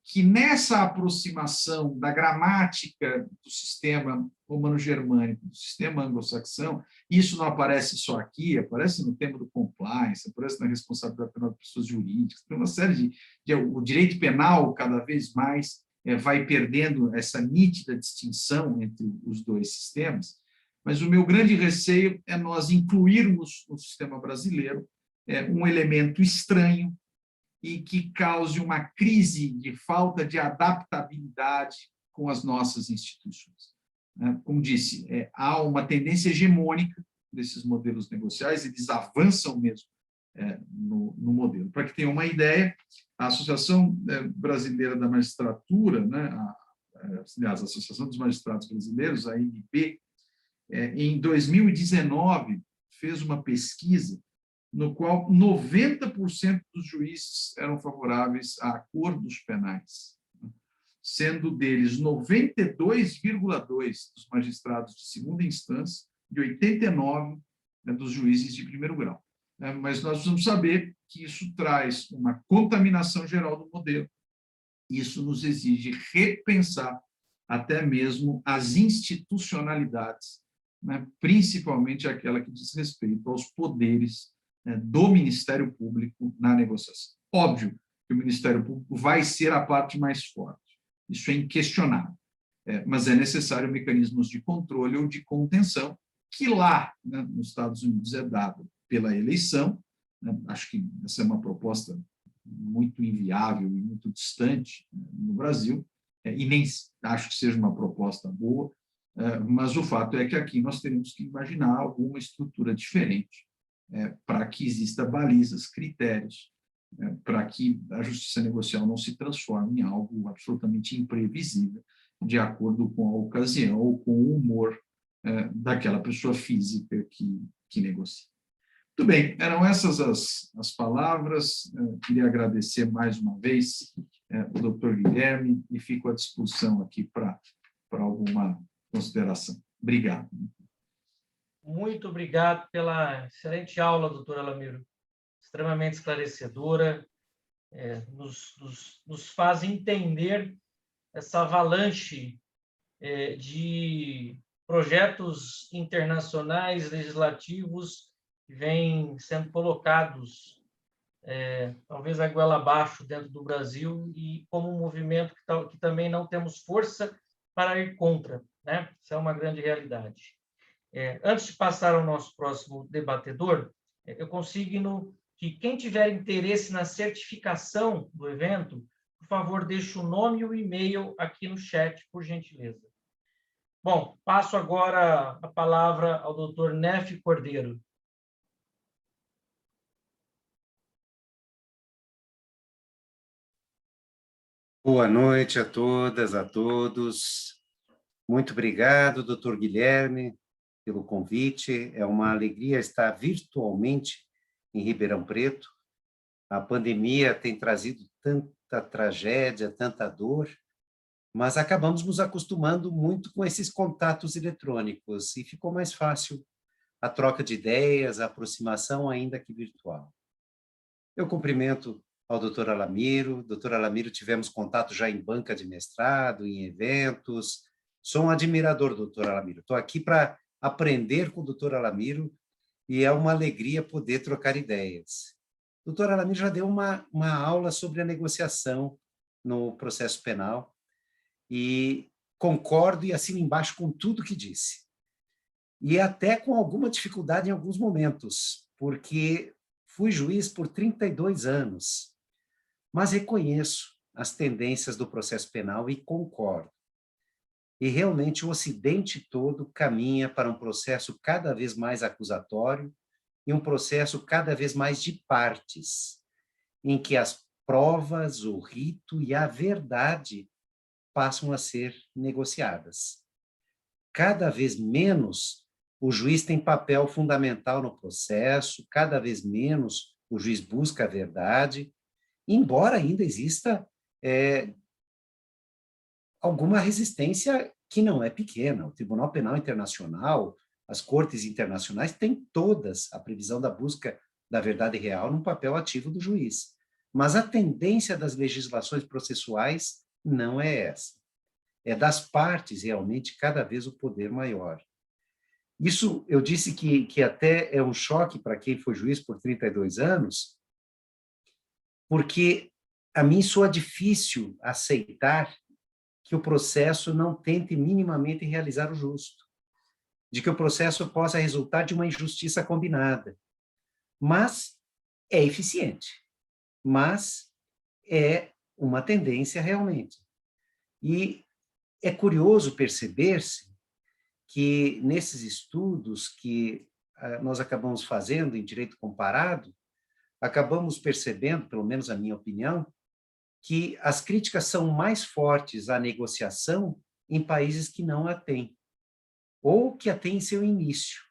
que nessa aproximação da gramática do sistema romano-germânico, do sistema anglo-saxão, isso não aparece só aqui, aparece no tema do compliance, aparece na responsabilidade penal de pessoas jurídicas, tem uma série o direito penal, cada vez mais, vai perdendo essa nítida distinção entre os dois sistemas, mas o meu grande receio é nós incluirmos no sistema brasileiro um elemento estranho, e que cause uma crise de falta de adaptabilidade com as nossas instituições. Como disse, há uma tendência hegemônica desses modelos negociais, eles avançam mesmo no modelo. Para que tenham uma ideia, a Associação Brasileira da Magistratura, aliás, a Associação dos Magistrados Brasileiros, a AMB, em 2019, fez uma pesquisa no qual 90% dos juízes eram favoráveis a acordos penais, sendo deles 92,2% dos magistrados de segunda instância e 89% dos juízes de primeiro grau. Mas nós precisamos saber que isso traz uma contaminação geral do modelo. Isso nos exige repensar até mesmo as institucionalidades, principalmente aquela que diz respeito aos poderes do Ministério Público na negociação. Óbvio que o Ministério Público vai ser a parte mais forte, isso é inquestionável, mas é necessário mecanismos de controle ou de contenção, que lá, nos Estados Unidos, é dado pela eleição. Acho que essa é uma proposta muito inviável e muito distante no Brasil, e nem acho que seja uma proposta boa, mas o fato é que aqui nós teremos que imaginar alguma estrutura diferente, para que exista balizas, critérios, para que a justiça negocial não se transforme em algo absolutamente imprevisível, de acordo com a ocasião ou com o humor daquela pessoa física que negocia. Muito bem, eram essas as palavras. Queria agradecer mais uma vez o doutor Guilherme e fico à disposição aqui para alguma consideração. Obrigado. Muito obrigado pela excelente aula, doutor Alamiro, extremamente esclarecedora, nos faz entender essa avalanche de projetos internacionais, legislativos, que vêm sendo colocados, talvez a goela abaixo dentro do Brasil, e como um movimento que também não temos força para ir contra, né? Isso é uma grande realidade. Antes de passar ao nosso próximo debatedor, eu consigno que quem tiver interesse na certificação do evento, por favor, deixe o nome e o e-mail aqui no chat, por gentileza. Bom, passo agora a palavra ao doutor Nef Cordeiro. Boa noite a todas, a todos. Muito obrigado, doutor Guilherme, pelo convite. É uma alegria estar virtualmente em Ribeirão Preto A pandemia tem trazido tanta tragédia, tanta dor, mas acabamos nos acostumando muito com esses contatos eletrônicos e ficou mais fácil a troca de ideias, a aproximação, ainda que virtual. Eu cumprimento ao doutor Alamiro. Doutor Alamiro, tivemos contato já em banca de mestrado, em eventos. Sou um admirador do doutor Alamiro. Estou aqui para aprender com o doutor Alamiro e é uma alegria poder trocar ideias. O doutor Alamiro já deu uma aula sobre a negociação no processo penal e concordo e assino embaixo com tudo que disse. E até com alguma dificuldade em alguns momentos, porque fui juiz por 32 anos, mas reconheço as tendências do processo penal e concordo. E realmente o Ocidente todo caminha para um processo cada vez mais acusatório e um processo cada vez mais de partes, em que as provas, o rito e a verdade passam a ser negociadas. Cada vez menos o juiz tem papel fundamental no processo, cada vez menos o juiz busca a verdade, embora ainda exista alguma resistência que não é pequena. O Tribunal Penal Internacional, as cortes internacionais têm todas a previsão da busca da verdade real num papel ativo do juiz. Mas a tendência das legislações processuais não é essa. É das partes, realmente, cada vez o poder maior. Isso, eu disse que até é um choque para quem foi juiz por 32 anos, porque a mim soa difícil aceitar que o processo não tente minimamente realizar o justo, de que o processo possa resultar de uma injustiça combinada. Mas é eficiente, mas é uma tendência realmente. E é curioso perceber-se que nesses estudos que nós acabamos fazendo em direito comparado, acabamos percebendo, pelo menos a minha opinião, que as críticas são mais fortes à negociação em países que não a têm, ou que a têm em seu início.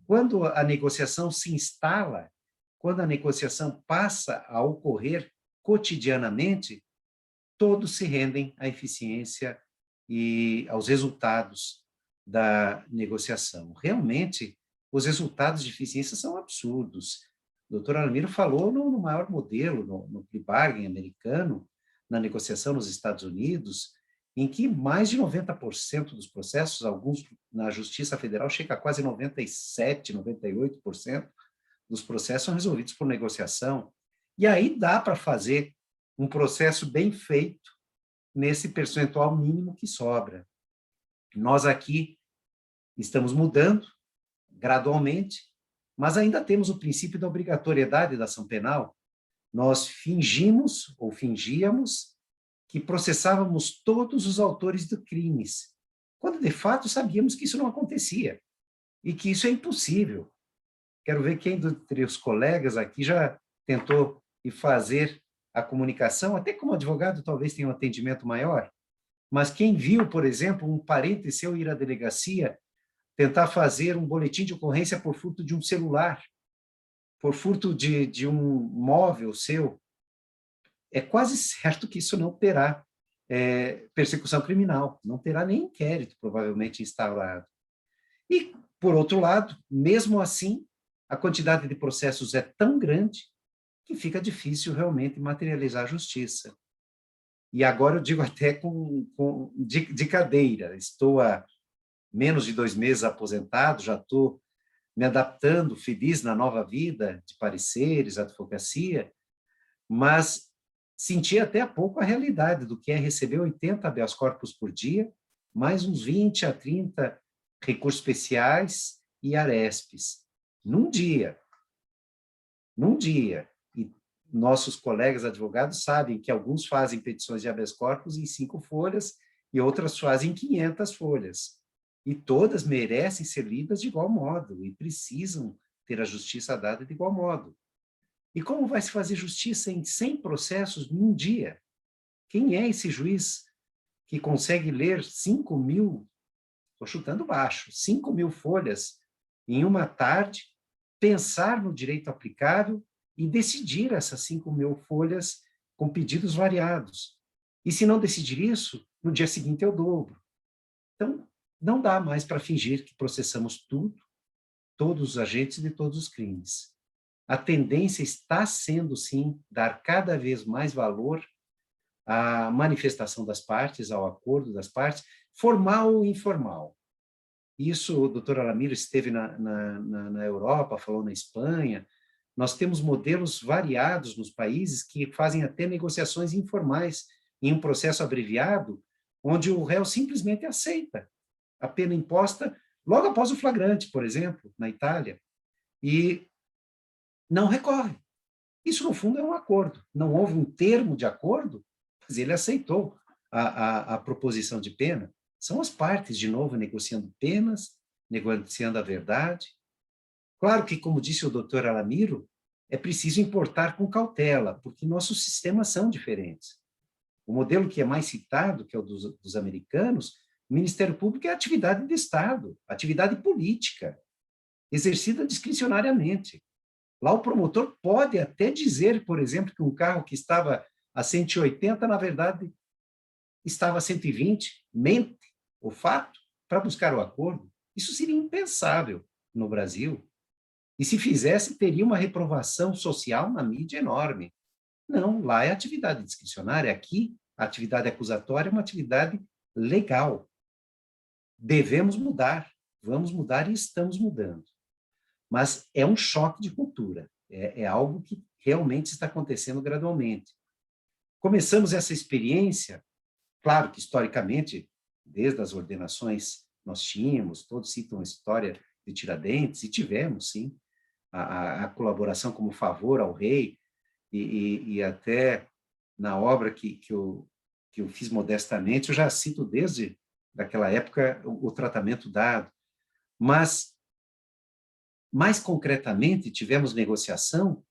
Quando a negociação se instala, quando a negociação passa a ocorrer cotidianamente, todos se rendem à eficiência e aos resultados da negociação. Realmente, os resultados de eficiência são absurdos. O doutor Alamiro falou no maior modelo, no plea bargain americano, na negociação nos Estados Unidos, em que mais de 90% dos processos, alguns na Justiça Federal, chega a quase 97%, 98% dos processos são resolvidos por negociação. E aí dá para fazer um processo bem feito nesse percentual mínimo que sobra. Nós aqui estamos mudando gradualmente, mas ainda temos o princípio da obrigatoriedade da ação penal. Nós fingimos ou fingíamos que processávamos todos os autores de crimes, quando de fato sabíamos que isso não acontecia e que isso é impossível. Quero ver quem entre os colegas aqui já tentou ir fazer a comunicação, até como advogado talvez tenha um atendimento maior, mas quem viu, por exemplo, um parente seu ir à delegacia tentar fazer um boletim de ocorrência por furto de um celular, por furto de um móvel seu, é quase certo que isso não terá persecução criminal, não terá nem inquérito, provavelmente, instaurado. E, por outro lado, mesmo assim, a quantidade de processos é tão grande que fica difícil realmente materializar a justiça. E agora eu digo até de cadeira, estou há menos de 2 meses aposentado, já estou me adaptando, feliz na nova vida de pareceres, advocacia, mas senti até há pouco a realidade do que é receber 80 habeas corpus por dia, mais uns 20 a 30 recursos especiais e arespes, num dia. E nossos colegas advogados sabem que alguns fazem petições de habeas corpus em 5 folhas e outras fazem 500 folhas. E todas merecem ser lidas de igual modo e precisam ter a justiça dada de igual modo. E como vai se fazer justiça em 100 processos num dia? Quem é esse juiz que consegue ler 5.000, estou chutando baixo, 5.000 folhas em uma tarde, pensar no direito aplicável e decidir essas 5.000 folhas com pedidos variados. E se não decidir isso, no dia seguinte eu dobro. Então, não dá mais para fingir que processamos tudo, todos os agentes de todos os crimes. A tendência está sendo, sim, dar cada vez mais valor à manifestação das partes, ao acordo das partes, formal ou informal. Isso, o doutor Alamiro esteve na Europa, falou na Espanha. Nós temos modelos variados nos países que fazem até negociações informais em um processo abreviado, onde o réu simplesmente aceita a pena imposta logo após o flagrante, por exemplo, na Itália, e não recorre. Isso, no fundo, é um acordo. Não houve um termo de acordo, mas ele aceitou a proposição de pena. São as partes, de novo, negociando penas, negociando a verdade. Claro que, como disse o doutor Alamiro, é preciso importar com cautela, porque nossos sistemas são diferentes. O modelo que é mais citado, que é o dos americanos, o Ministério Público é atividade de Estado, atividade política, exercida discricionariamente. Lá o promotor pode até dizer, por exemplo, que um carro que estava a 180, na verdade, estava a 120, mente o fato para buscar o acordo. Isso seria impensável no Brasil. E se fizesse, teria uma reprovação social na mídia enorme. Não, lá é atividade discricionária. Aqui, a atividade acusatória é uma atividade legal. Devemos mudar, vamos mudar e estamos mudando. Mas é um choque de cultura, é algo que realmente está acontecendo gradualmente. Começamos essa experiência, claro que historicamente, desde as ordenações nós tínhamos, todos citam a história de Tiradentes, e tivemos, sim, a colaboração como favor ao rei, e até na obra que eu fiz modestamente, eu já cito desde daquela época o tratamento dado. Mas, mais concretamente, tivemos negociação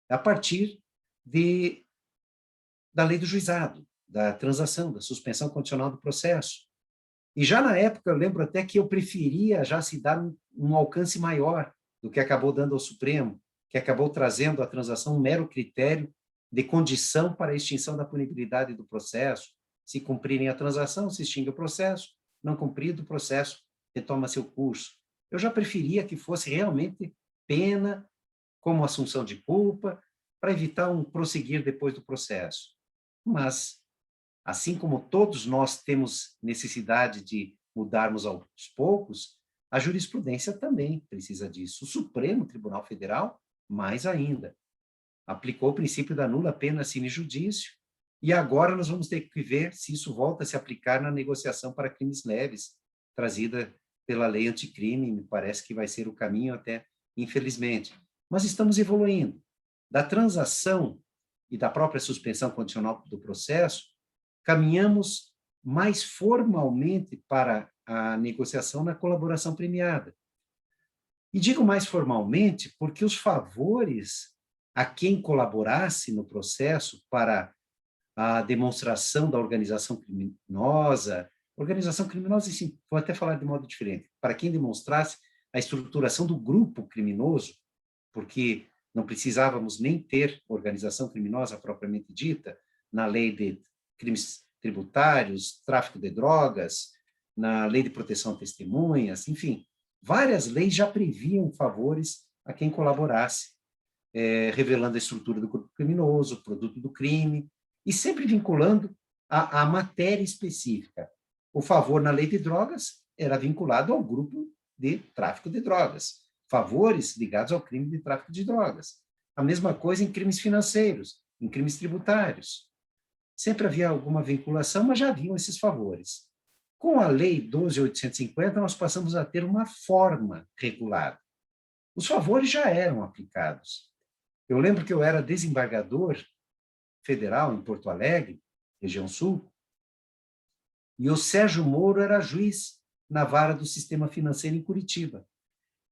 a partir da lei do juizado, da transação, da suspensão condicional do processo. E já na época, eu lembro até que eu preferia já se dar um alcance maior do que acabou dando ao Supremo, que acabou trazendo à transação um mero critério de condição para a extinção da punibilidade do processo. Se cumprirem a transação, se extingue o processo. Não cumprido, o processo retoma seu curso. Eu já preferia que fosse realmente pena, como assunção de culpa, para evitar um prosseguir depois do processo. Mas, assim como todos nós temos necessidade de mudarmos aos poucos, a jurisprudência também precisa disso. O Supremo Tribunal Federal, mais ainda, aplicou o princípio da nula pena sine judicio, e agora nós vamos ter que ver se isso volta a se aplicar na negociação para crimes leves, trazida pela lei anticrime, me parece que vai ser o caminho até, infelizmente. Mas estamos evoluindo. Da transação e da própria suspensão condicional do processo, caminhamos mais formalmente para a negociação na colaboração premiada. E digo mais formalmente porque os favores a quem colaborasse no processo para a demonstração da organização criminosa, sim, vou até falar de modo diferente, para quem demonstrasse a estruturação do grupo criminoso, porque não precisávamos nem ter organização criminosa propriamente dita, na lei de crimes tributários, tráfico de drogas, na lei de proteção a testemunhas, enfim, várias leis já previam favores a quem colaborasse, revelando a estrutura do grupo criminoso, o produto do crime, e sempre vinculando a matéria específica. O favor na lei de drogas era vinculado ao grupo de tráfico de drogas, favores ligados ao crime de tráfico de drogas. A mesma coisa em crimes financeiros, em crimes tributários. Sempre havia alguma vinculação, mas já haviam esses favores. Com a Lei 12.850, nós passamos a ter uma forma regulada. Os favores já eram aplicados. Eu lembro que eu era desembargador federal em Porto Alegre, região sul, e o Sérgio Moro era juiz na vara do sistema financeiro em Curitiba.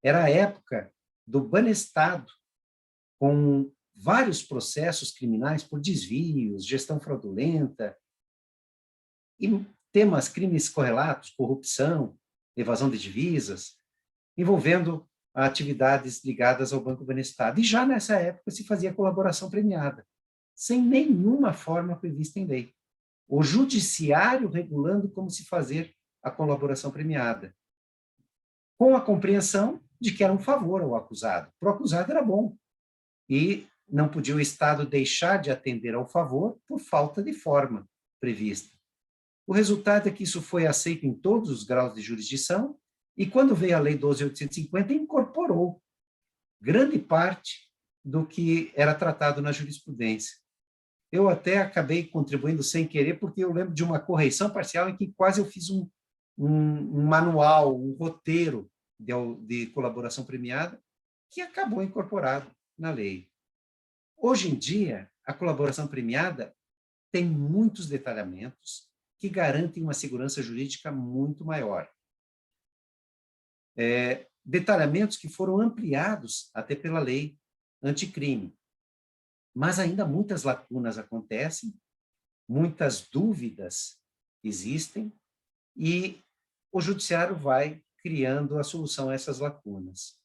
Era a época do Banestado, com vários processos criminais por desvios, gestão fraudulenta, e temas, crimes correlatos, corrupção, evasão de divisas, envolvendo a atividades ligadas ao Banco Banestado. E já nessa época se fazia colaboração premiada, sem nenhuma forma prevista em lei. O judiciário regulando como se fazer a colaboração premiada, com a compreensão de que era um favor ao acusado. Para o acusado era bom. E não podia o Estado deixar de atender ao favor por falta de forma prevista. O resultado é que isso foi aceito em todos os graus de jurisdição, e quando veio a Lei 12.850, incorporou grande parte do que era tratado na jurisprudência. Eu até acabei contribuindo sem querer, porque eu lembro de uma correção parcial em que quase eu fiz um manual, um roteiro de colaboração premiada, que acabou incorporado na lei. Hoje em dia, a colaboração premiada tem muitos detalhamentos que garantem uma segurança jurídica muito maior. Detalhamentos que foram ampliados até pela lei anticrime. Mas ainda muitas lacunas acontecem, muitas dúvidas existem, e o judiciário vai criando a solução a essas lacunas.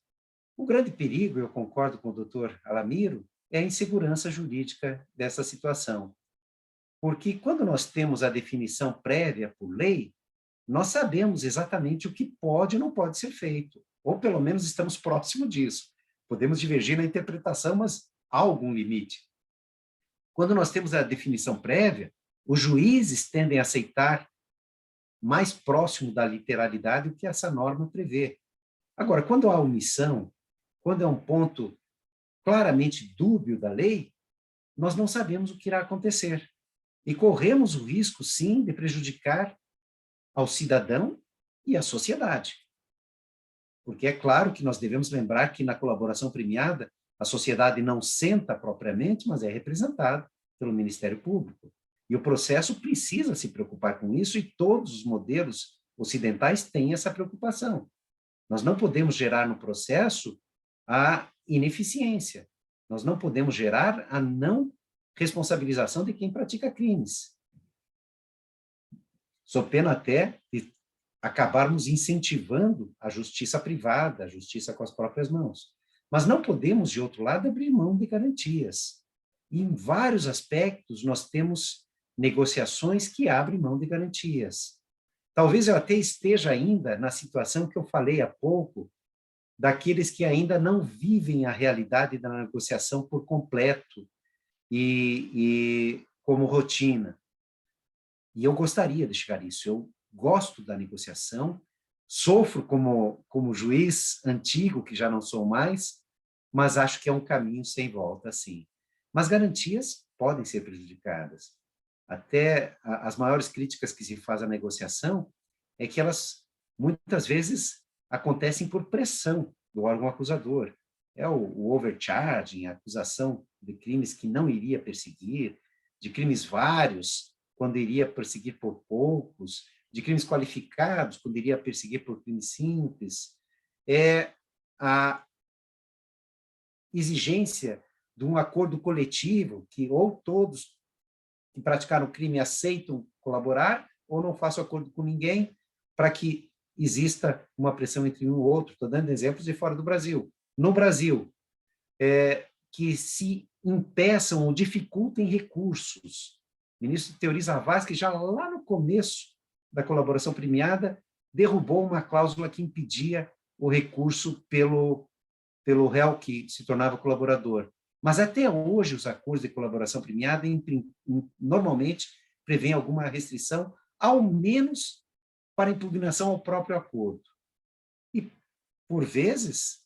O grande perigo, eu concordo com o doutor Alamiro, é a insegurança jurídica dessa situação. Porque quando nós temos a definição prévia por lei, nós sabemos exatamente o que pode e não pode ser feito, ou pelo menos estamos próximos disso. Podemos divergir na interpretação, mas há algum limite. Quando nós temos a definição prévia, os juízes tendem a aceitar mais próximo da literalidade o que essa norma prevê. Agora, quando há omissão, quando é um ponto claramente dúbio da lei, nós não sabemos o que irá acontecer. E corremos o risco, sim, de prejudicar ao cidadão e à sociedade. Porque é claro que nós devemos lembrar que na colaboração premiada, a sociedade não senta propriamente, mas é representada pelo Ministério Público. E o processo precisa se preocupar com isso, e todos os modelos ocidentais têm essa preocupação. Nós não podemos gerar no processo a ineficiência. Nós não podemos gerar a não responsabilização de quem pratica crimes. Sob pena até de acabarmos incentivando a justiça privada, a justiça com as próprias mãos. Mas não podemos, de outro lado, abrir mão de garantias. E em vários aspectos, nós temos negociações que abrem mão de garantias. Talvez eu até esteja ainda na situação que eu falei há pouco, daqueles que ainda não vivem a realidade da negociação por completo e como rotina. E eu gostaria de chegar a isso. Eu gosto da negociação, sofro como juiz antigo, que já não sou mais, mas acho que é um caminho sem volta, sim. Mas garantias podem ser prejudicadas. Até as maiores críticas que se faz à negociação é que elas, muitas vezes, acontecem por pressão do órgão acusador. É o overcharging, a acusação de crimes que não iria perseguir, de crimes vários, quando iria perseguir por poucos, de crimes qualificados, quando iria perseguir por crimes simples. É a exigência de um acordo coletivo, que ou todos que praticaram o crime aceitam colaborar, ou não façam acordo com ninguém, para que exista uma pressão entre um e outro. Estou dando exemplos de fora do Brasil. No Brasil, que se impeçam ou dificultem recursos. O ministro Teori Zavascki, já lá no começo da colaboração premiada, derrubou uma cláusula que impedia o recurso pelo réu que se tornava colaborador. Mas até hoje os acordos de colaboração premiada normalmente prevêem alguma restrição, ao menos para impugnação ao próprio acordo. E, por vezes,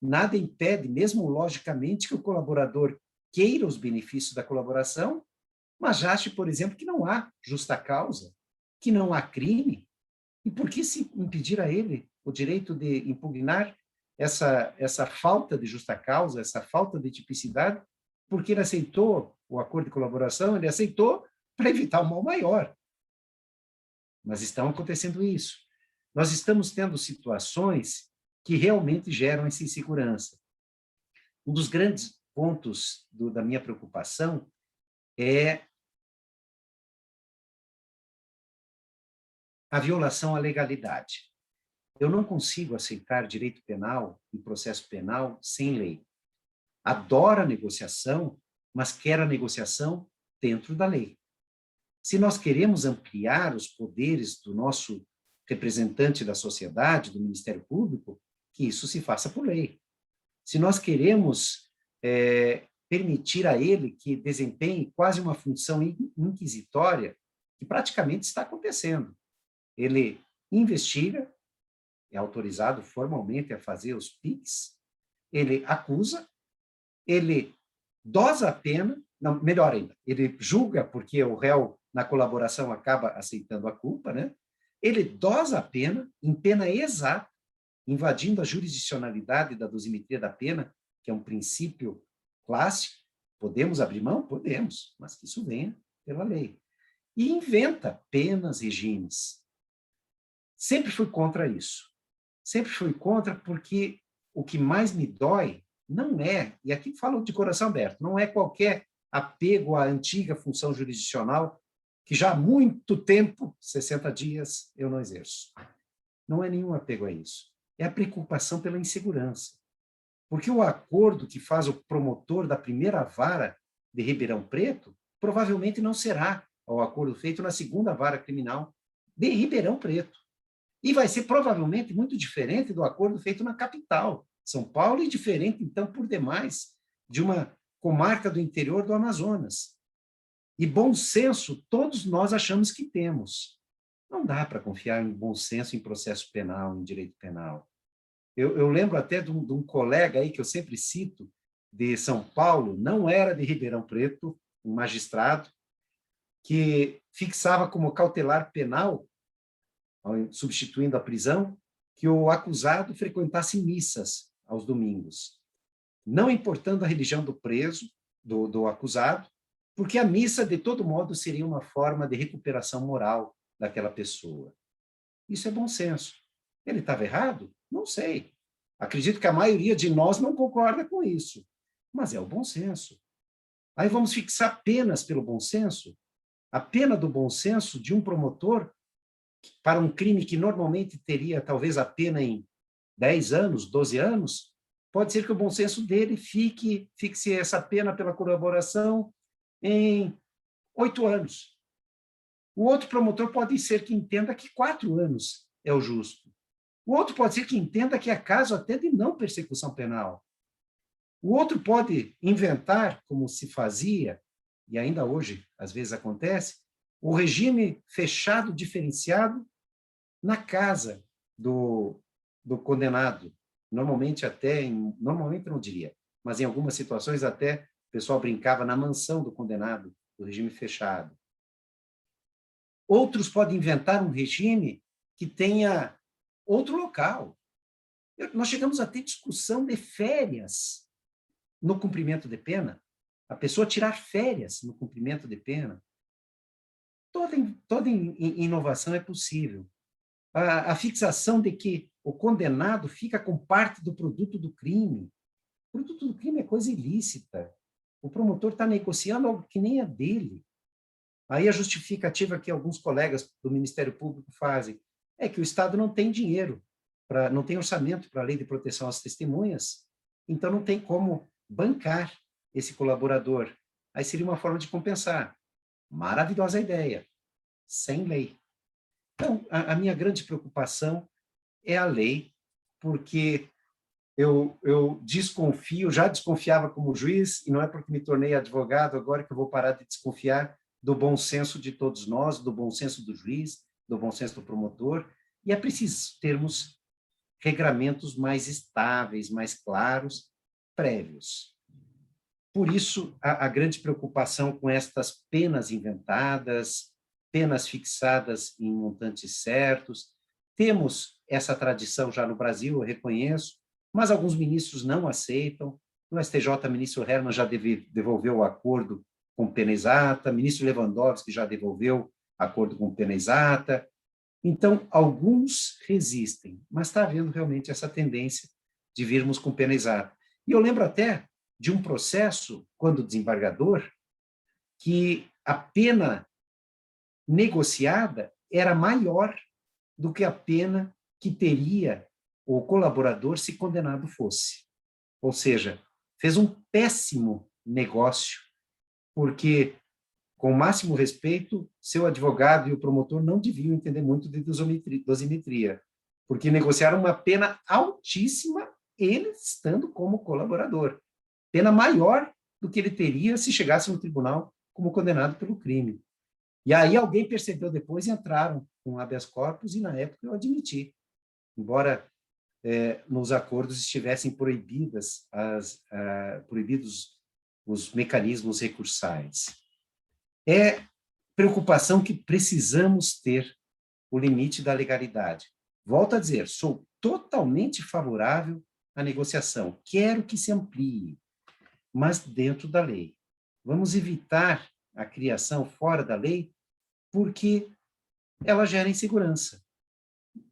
nada impede, mesmo logicamente, que o colaborador queira os benefícios da colaboração, mas ache, por exemplo, que não há justa causa, que não há crime. E por que se impedir a ele o direito de impugnar essa falta de justa causa, essa falta de tipicidade? Porque ele aceitou o acordo de colaboração, ele aceitou para evitar um mal maior. Mas está acontecendo isso. Nós estamos tendo situações que realmente geram essa insegurança. Um dos grandes pontos da minha preocupação é a violação à legalidade. Eu não consigo aceitar direito penal e processo penal sem lei. Adoro a negociação, mas quero a negociação dentro da lei. Se nós queremos ampliar os poderes do nosso representante da sociedade, do Ministério Público, que isso se faça por lei. Se nós queremos permitir a ele que desempenhe quase uma função inquisitória, que praticamente está acontecendo. Ele investiga, é autorizado formalmente a fazer os PICs, ele acusa, ele dosa a pena, não, melhor ainda, ele julga, porque o réu, na colaboração, acaba aceitando a culpa, né? Ele dosa a pena, em pena exata, invadindo a jurisdicionalidade da dosimetria da pena, que é um princípio clássico. Podemos abrir mão? Podemos, mas que isso venha pela lei. E inventa penas, regimes. Sempre fui contra isso. Sempre fui contra porque o que mais me dói não é, e aqui falo de coração aberto, não é qualquer apego à antiga função jurisdicional que já há muito tempo, 60 dias, eu não exerço. Não é nenhum apego a isso. É a preocupação pela insegurança. Porque o acordo que faz o promotor da primeira vara de Ribeirão Preto provavelmente não será o acordo feito na segunda vara criminal de Ribeirão Preto. E vai ser provavelmente muito diferente do acordo feito na capital, São Paulo, e diferente, então, por demais, de uma comarca do interior do Amazonas. E bom senso, todos nós achamos que temos. Não dá para confiar em bom senso em processo penal, em direito penal. Eu lembro até de um colega aí que eu sempre cito, de São Paulo, não era de Ribeirão Preto, um magistrado, que fixava como cautelar penal, substituindo a prisão, que o acusado frequentasse missas aos domingos, não importando a religião do preso, do acusado, porque a missa, de todo modo, seria uma forma de recuperação moral daquela pessoa. Isso é bom senso. Ele estava errado? Não sei. Acredito que a maioria de nós não concorda com isso, mas é o bom senso. Aí vamos fixar penas pelo bom senso? A pena do bom senso de um promotor para um crime que normalmente teria talvez a pena em 10 anos, 12 anos, pode ser que o bom senso dele fixe essa pena pela colaboração em 8 anos. O outro promotor pode ser que entenda que 4 anos é o justo. O outro pode ser que entenda que é caso até de não persecução penal. O outro pode inventar, como se fazia, e ainda hoje às vezes acontece, o regime fechado diferenciado na casa do condenado. Normalmente normalmente não diria, mas em algumas situações até o pessoal brincava na mansão do condenado, do regime fechado. Outros podem inventar um regime que tenha outro local. Nós chegamos a ter discussão de férias no cumprimento de pena. A pessoa tirar férias no cumprimento de pena. Toda inovação é possível. A fixação de que o condenado fica com parte do produto do crime. O produto do crime é coisa ilícita. O promotor está negociando algo que nem é dele. Aí a justificativa que alguns colegas do Ministério Público fazem é que o Estado não tem dinheiro, não tem orçamento para a lei de proteção às testemunhas, então não tem como bancar esse colaborador. Aí seria uma forma de compensar. Maravilhosa ideia, sem lei. Então, a minha grande preocupação é a lei, porque eu desconfio, já desconfiava como juiz, e não é porque me tornei advogado agora que eu vou parar de desconfiar do bom senso de todos nós, do bom senso do juiz, do bom senso do promotor, e é preciso termos regramentos mais estáveis, mais claros, prévios. Por isso, a grande preocupação com estas penas inventadas, penas fixadas em montantes certos. Temos essa tradição já no Brasil, eu reconheço, mas alguns ministros não aceitam. No STJ, o ministro Herman já devolveu o acordo com pena exata, o ministro Lewandowski já devolveu acordo com pena exata. Então, alguns resistem, mas está havendo realmente essa tendência de virmos com pena exata. E eu lembro até de um processo, quando desembargador, que a pena negociada era maior do que a pena que teria o colaborador se condenado fosse. Ou seja, fez um péssimo negócio, porque, com o máximo respeito, seu advogado e o promotor não deviam entender muito de dosimetria, porque negociaram uma pena altíssima, ele estando como colaborador. Pena maior do que ele teria se chegasse no tribunal como condenado pelo crime. E aí alguém percebeu depois e entraram com habeas corpus, e na época eu admiti, embora nos acordos estivessem proibidos os mecanismos recursais. É preocupação que precisamos ter o limite da legalidade. Volto a dizer, sou totalmente favorável à negociação, quero que se amplie, mas dentro da lei. Vamos evitar a criação fora da lei, porque ela gera insegurança,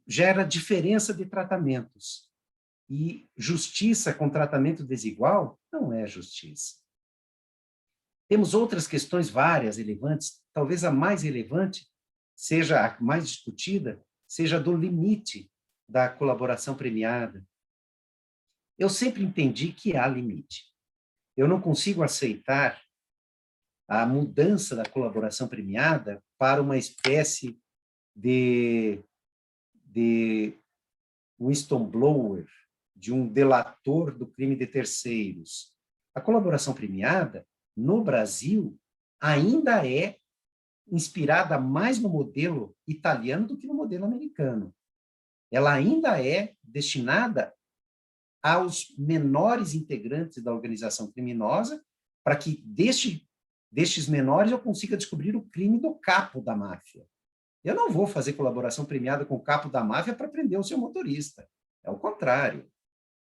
gera diferença de tratamentos. E justiça com tratamento desigual não é justiça. Temos outras questões várias, relevantes. Talvez a mais relevante, seja a mais discutida, seja do limite da colaboração premiada. Eu sempre entendi que há limite. Eu não consigo aceitar a mudança da colaboração premiada para uma espécie de whistleblower, de um delator do crime de terceiros. A colaboração premiada, no Brasil, ainda é inspirada mais no modelo italiano do que no modelo americano. Ela ainda é destinada aos menores integrantes da organização criminosa, para que destes menores eu consiga descobrir o crime do capo da máfia. Eu não vou fazer colaboração premiada com o capo da máfia para prender o seu motorista. É o contrário.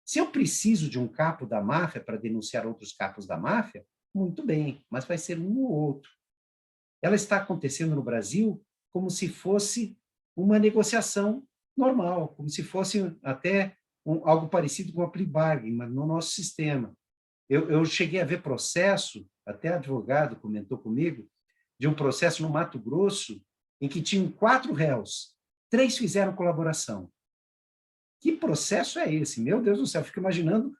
Se eu preciso de um capo da máfia para denunciar outros capos da máfia, muito bem, mas vai ser um ou outro. Ela está acontecendo no Brasil como se fosse uma negociação normal, como se fosse até algo parecido com a plea bargain, mas no nosso sistema. Eu cheguei a ver processo, até advogado comentou comigo, de um processo no Mato Grosso, em que tinham 4 réus, 3 fizeram colaboração. Que processo é esse? Meu Deus do céu, eu fico imaginando,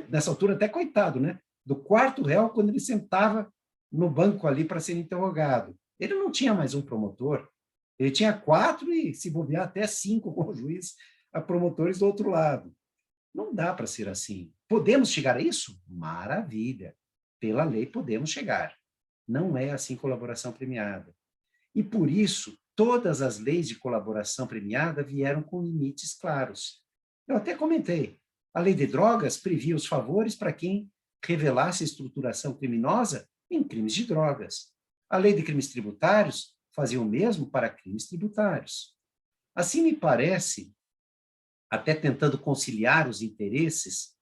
nessa altura até coitado, né? Do 4º réu, quando ele sentava no banco ali para ser interrogado. Ele não tinha mais um promotor, ele tinha 4 e, se bobear, até 5 com o juiz, a promotores do outro lado. Não dá para ser assim. Podemos chegar a isso? Maravilha. Pela lei podemos chegar. Não é assim colaboração premiada. E por isso, todas as leis de colaboração premiada vieram com limites claros. Eu até comentei, a lei de drogas previa os favores para quem revelasse estruturação criminosa em crimes de drogas. A lei de crimes tributários fazia o mesmo para crimes tributários. Assim me parece, até tentando conciliar os interesses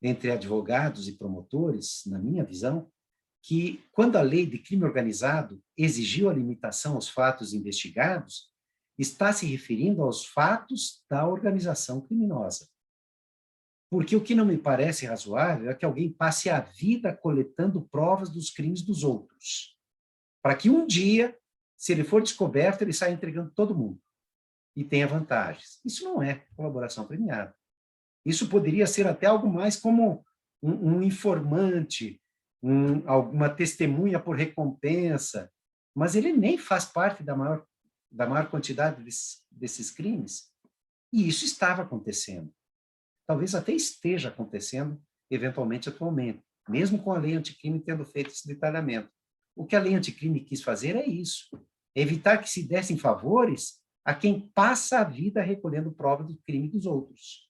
entre advogados e promotores, na minha visão, que, quando a lei de crime organizado exigiu a limitação aos fatos investigados, está se referindo aos fatos da organização criminosa. Porque o que não me parece razoável é que alguém passe a vida coletando provas dos crimes dos outros, para que um dia, se ele for descoberto, ele saia entregando todo mundo e tenha vantagens. Isso não é colaboração premiada. Isso poderia ser até algo mais como um informante, alguma testemunha por recompensa, mas ele nem faz parte da maior quantidade desses crimes. E isso estava acontecendo. Talvez até esteja acontecendo, eventualmente, atualmente, mesmo com a lei anticrime tendo feito esse detalhamento. O que a lei anticrime quis fazer é isso, é evitar que se dessem favores a quem passa a vida recolhendo prova do crime dos outros.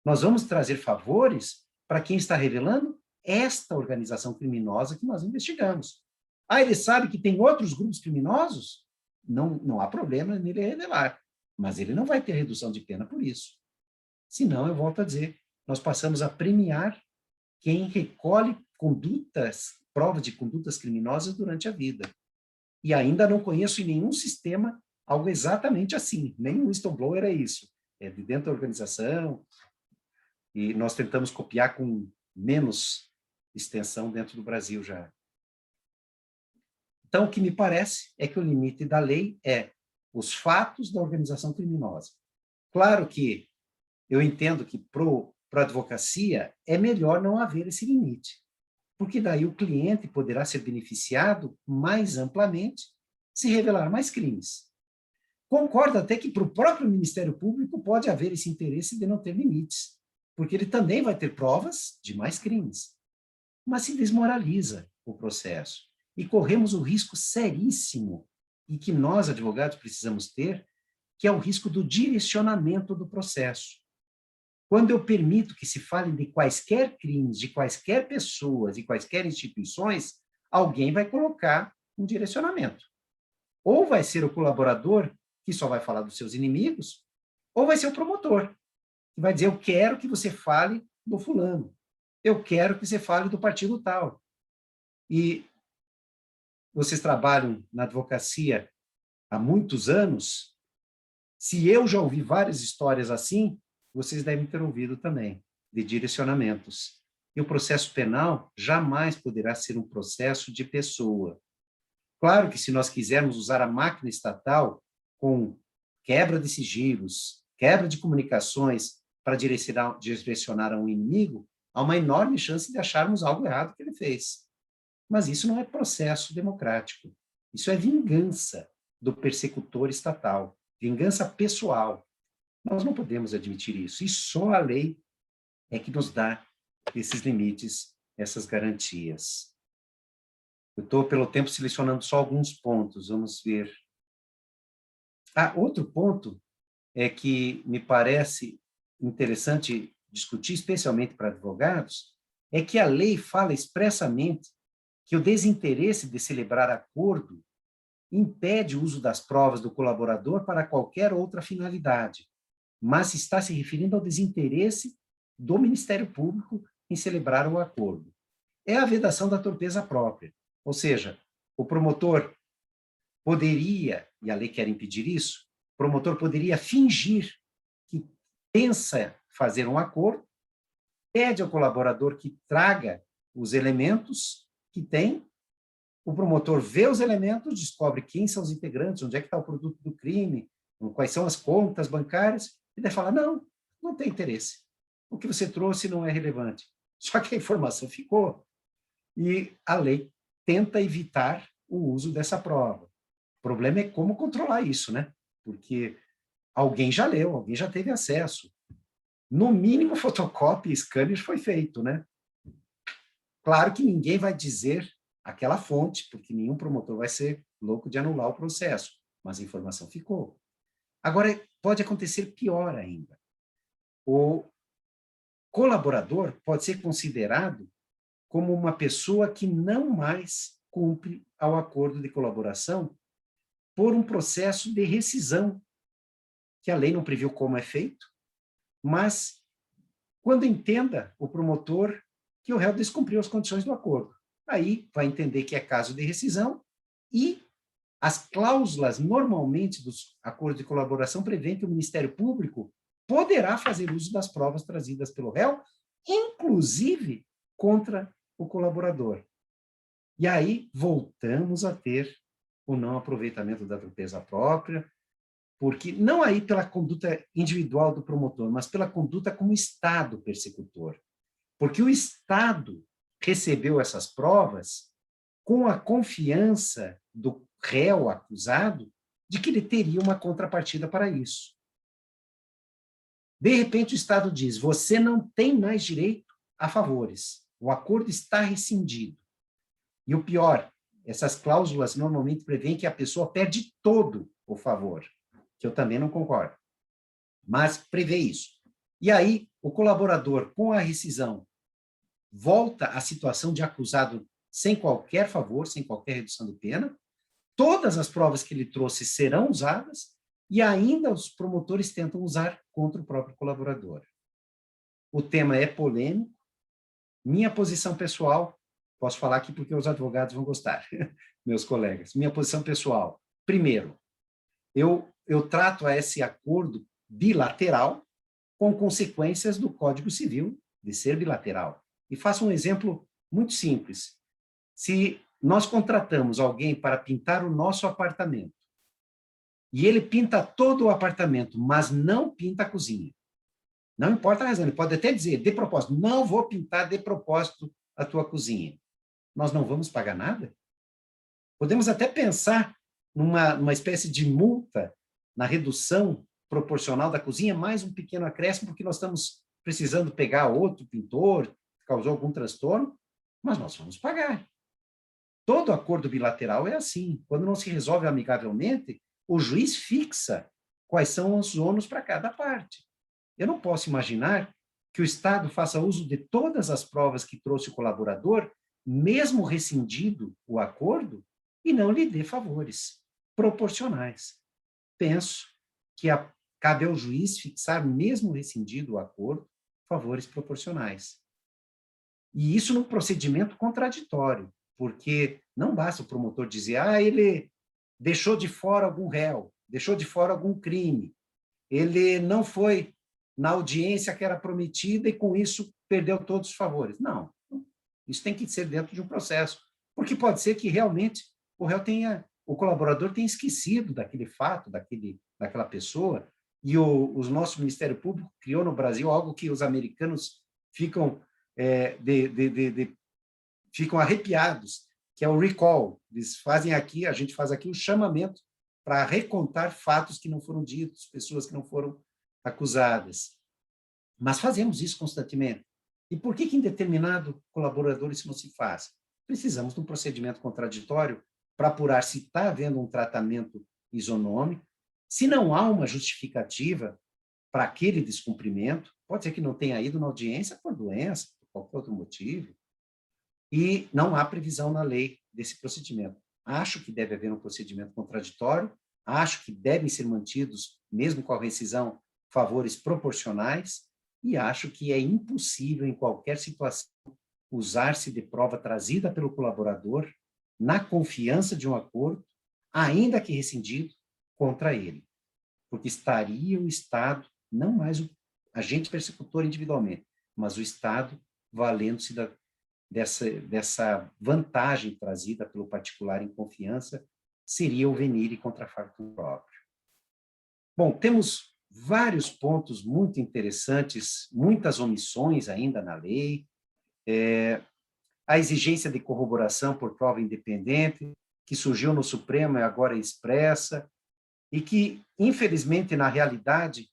Nós vamos trazer favores para quem está revelando esta organização criminosa que nós investigamos. Ah, ele sabe que tem outros grupos criminosos? Não há problema nele revelar, mas ele não vai ter redução de pena por isso. Senão, eu volto a dizer, nós passamos a premiar quem recolhe provas de condutas criminosas durante a vida. E ainda não conheço em nenhum sistema algo exatamente assim. Nem o whistleblower é isso. É de dentro da organização, e nós tentamos copiar com menos extensão dentro do Brasil já. Então, o que me parece é que o limite da lei é os fatos da organização criminosa. Claro que eu entendo que para a advocacia é melhor não haver esse limite, porque daí o cliente poderá ser beneficiado mais amplamente se revelar mais crimes. Concordo até que para o próprio Ministério Público pode haver esse interesse de não ter limites, porque ele também vai ter provas de mais crimes. Mas se desmoraliza o processo e corremos o risco seríssimo e que nós, advogados, precisamos ter, que é o risco do direcionamento do processo. Quando eu permito que se fale de quaisquer crimes, de quaisquer pessoas e quaisquer instituições, alguém vai colocar um direcionamento. Ou vai ser o colaborador, que só vai falar dos seus inimigos, ou vai ser o promotor, que vai dizer, eu quero que você fale do fulano, eu quero que você fale do partido tal. E vocês trabalham na advocacia há muitos anos, se eu já ouvi várias histórias assim, vocês devem ter ouvido também, de direcionamentos. E o processo penal jamais poderá ser um processo de pessoa. Claro que se nós quisermos usar a máquina estatal com quebra de sigilos, quebra de comunicações para direcionar a um inimigo, há uma enorme chance de acharmos algo errado que ele fez. Mas isso não é processo democrático. Isso é vingança do persecutor estatal, vingança pessoal. Nós não podemos admitir isso. E só a lei é que nos dá esses limites, essas garantias. Eu estou, pelo tempo, selecionando só alguns pontos. Vamos ver. Outro ponto é que me parece interessante discutir, especialmente para advogados, é que a lei fala expressamente que o desinteresse de celebrar acordo impede o uso das provas do colaborador para qualquer outra finalidade, mas está se referindo ao desinteresse do Ministério Público em celebrar o acordo. É a vedação da torpeza própria, ou seja, o promotor poderia, e a lei quer impedir isso, o promotor poderia fingir que pensa fazer um acordo, pede ao colaborador que traga os elementos que tem, o promotor vê os elementos, descobre quem são os integrantes, onde é que está o produto do crime, quais são as contas bancárias, e daí fala, não tem interesse. O que você trouxe não é relevante. Só que a informação ficou. E a lei tenta evitar o uso dessa prova. O problema é como controlar isso, né? Porque alguém já leu, alguém já teve acesso. No mínimo, fotocópia e scanner foi feito, né? Claro que ninguém vai dizer aquela fonte, porque nenhum promotor vai ser louco de anular o processo, mas a informação ficou. Agora, pode acontecer pior ainda. O colaborador pode ser considerado como uma pessoa que não mais cumpre ao acordo de colaboração por um processo de rescisão, que a lei não previu como é feito, mas quando entenda o promotor que o réu descumpriu as condições do acordo. Aí vai entender que é caso de rescisão e as cláusulas, normalmente, dos acordos de colaboração prevêem que o Ministério Público poderá fazer uso das provas trazidas pelo réu, inclusive contra o colaborador. E aí voltamos a ter o não aproveitamento da torpeza própria, porque não aí pela conduta individual do promotor, mas pela conduta como Estado persecutor. Porque o Estado recebeu essas provas com a confiança do réu acusado de que ele teria uma contrapartida para isso. De repente, o Estado diz, você não tem mais direito a favores, o acordo está rescindido. E o pior, essas cláusulas normalmente prevêem que a pessoa perde todo o favor, que eu também não concordo, mas prevê isso. E aí, o colaborador, com a rescisão, volta à situação de acusado sem qualquer favor, sem qualquer redução de pena, todas as provas que ele trouxe serão usadas e ainda os promotores tentam usar contra o próprio colaborador. O tema é polêmico. Minha posição pessoal, posso falar aqui porque os advogados vão gostar, meus colegas. Minha posição pessoal, primeiro, eu trato esse acordo bilateral com consequências do Código Civil de ser bilateral. E faço um exemplo muito simples. Se nós contratamos alguém para pintar o nosso apartamento e ele pinta todo o apartamento, mas não pinta a cozinha. Não importa a razão, ele pode até dizer, de propósito, não vou pintar de propósito a tua cozinha. Nós não vamos pagar nada? Podemos até pensar numa espécie de multa na redução proporcional da cozinha, mais um pequeno acréscimo, porque nós estamos precisando pegar outro pintor, causou algum transtorno, mas nós vamos pagar. Todo acordo bilateral é assim. Quando não se resolve amigavelmente, o juiz fixa quais são os ônus para cada parte. Eu não posso imaginar que o Estado faça uso de todas as provas que trouxe o colaborador, mesmo rescindido o acordo, e não lhe dê favores proporcionais. Penso que cabe ao juiz fixar, mesmo rescindido o acordo, favores proporcionais. E isso num procedimento contraditório, porque não basta o promotor dizer, ele deixou de fora algum réu, deixou de fora algum crime, ele não foi na audiência que era prometida e, com isso, perdeu todos os favores. Não, isso tem que ser dentro de um processo, porque pode ser que realmente o colaborador tenha esquecido daquele fato, daquela pessoa, e o nosso Ministério Público criou no Brasil algo que os americanos ficam ficam arrepiados, que é o recall. Eles fazem aqui, a gente faz aqui um chamamento para recontar fatos que não foram ditos, pessoas que não foram acusadas. Mas fazemos isso constantemente. E por que em determinado colaborador isso não se faz? Precisamos de um procedimento contraditório para apurar se está havendo um tratamento isonômico, se não há uma justificativa para aquele descumprimento, pode ser que não tenha ido na audiência por doença, por qualquer outro motivo, e não há previsão na lei desse procedimento. Acho que deve haver um procedimento contraditório, acho que devem ser mantidos, mesmo com a rescisão, favores proporcionais, e acho que é impossível, em qualquer situação, usar-se de prova trazida pelo colaborador, na confiança de um acordo, ainda que rescindido, contra ele. Porque estaria o Estado, não mais o agente persecutor individualmente, mas o Estado valendo-se dessa vantagem trazida pelo particular em confiança, seria o venire contra factum próprio. Bom, temos vários pontos muito interessantes, muitas omissões ainda na lei, a exigência de corroboração por prova independente, que surgiu no Supremo e agora é expressa, e que, infelizmente, na realidade,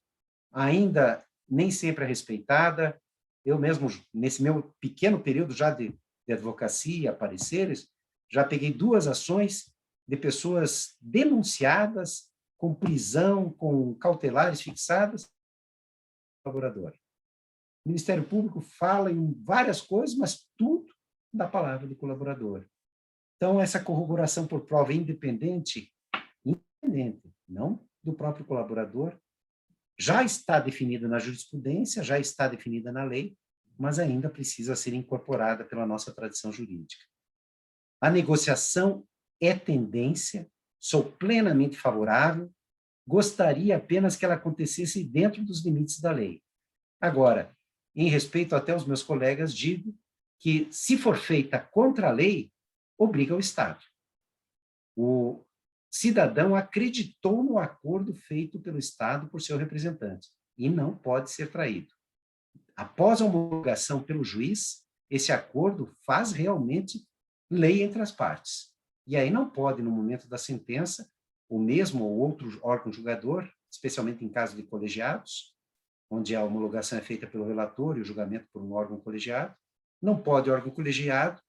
ainda nem sempre é respeitada. Eu mesmo, nesse meu pequeno período já de advocacia, pareceres, já peguei 2 ações de pessoas denunciadas com prisão, com cautelares fixadas, colaborador. O Ministério Público fala em várias coisas, mas tudo da palavra do colaborador. Então, essa corroboração por prova independente, não do próprio colaborador, já está definida na jurisprudência, já está definida na lei, mas ainda precisa ser incorporada pela nossa tradição jurídica. A negociação é tendência, sou plenamente favorável, gostaria apenas que ela acontecesse dentro dos limites da lei. Agora, em respeito até aos meus colegas, digo que, se for feita contra a lei, obriga o Estado. O cidadão acreditou no acordo feito pelo Estado por seu representante e não pode ser traído. Após a homologação pelo juiz, esse acordo faz realmente lei entre as partes. E aí não pode, no momento da sentença, o mesmo ou outro órgão julgador, especialmente em caso de colegiados, onde a homologação é feita pelo relator e o julgamento por um órgão colegiado, não pode o órgão colegiado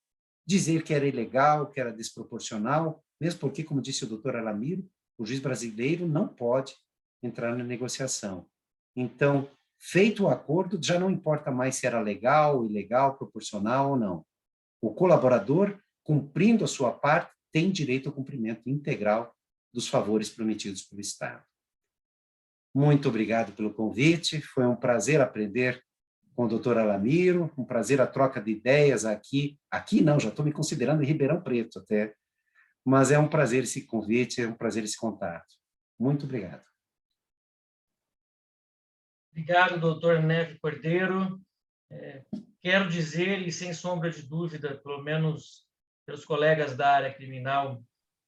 dizer que era ilegal, que era desproporcional, mesmo porque, como disse o doutor Alamiro, o juiz brasileiro não pode entrar na negociação. Então, feito o acordo, já não importa mais se era legal, ilegal, proporcional ou não. O colaborador, cumprindo a sua parte, tem direito ao cumprimento integral dos favores prometidos pelo Estado. Muito obrigado pelo convite, foi um prazer aprender com o doutor Alamiro, um prazer a troca de ideias aqui não, já estou me considerando em Ribeirão Preto até, mas é um prazer esse convite, é um prazer esse contato. Muito obrigado. Obrigado, doutor Neves Cordeiro. Quero dizer, e sem sombra de dúvida, pelo menos pelos colegas da área criminal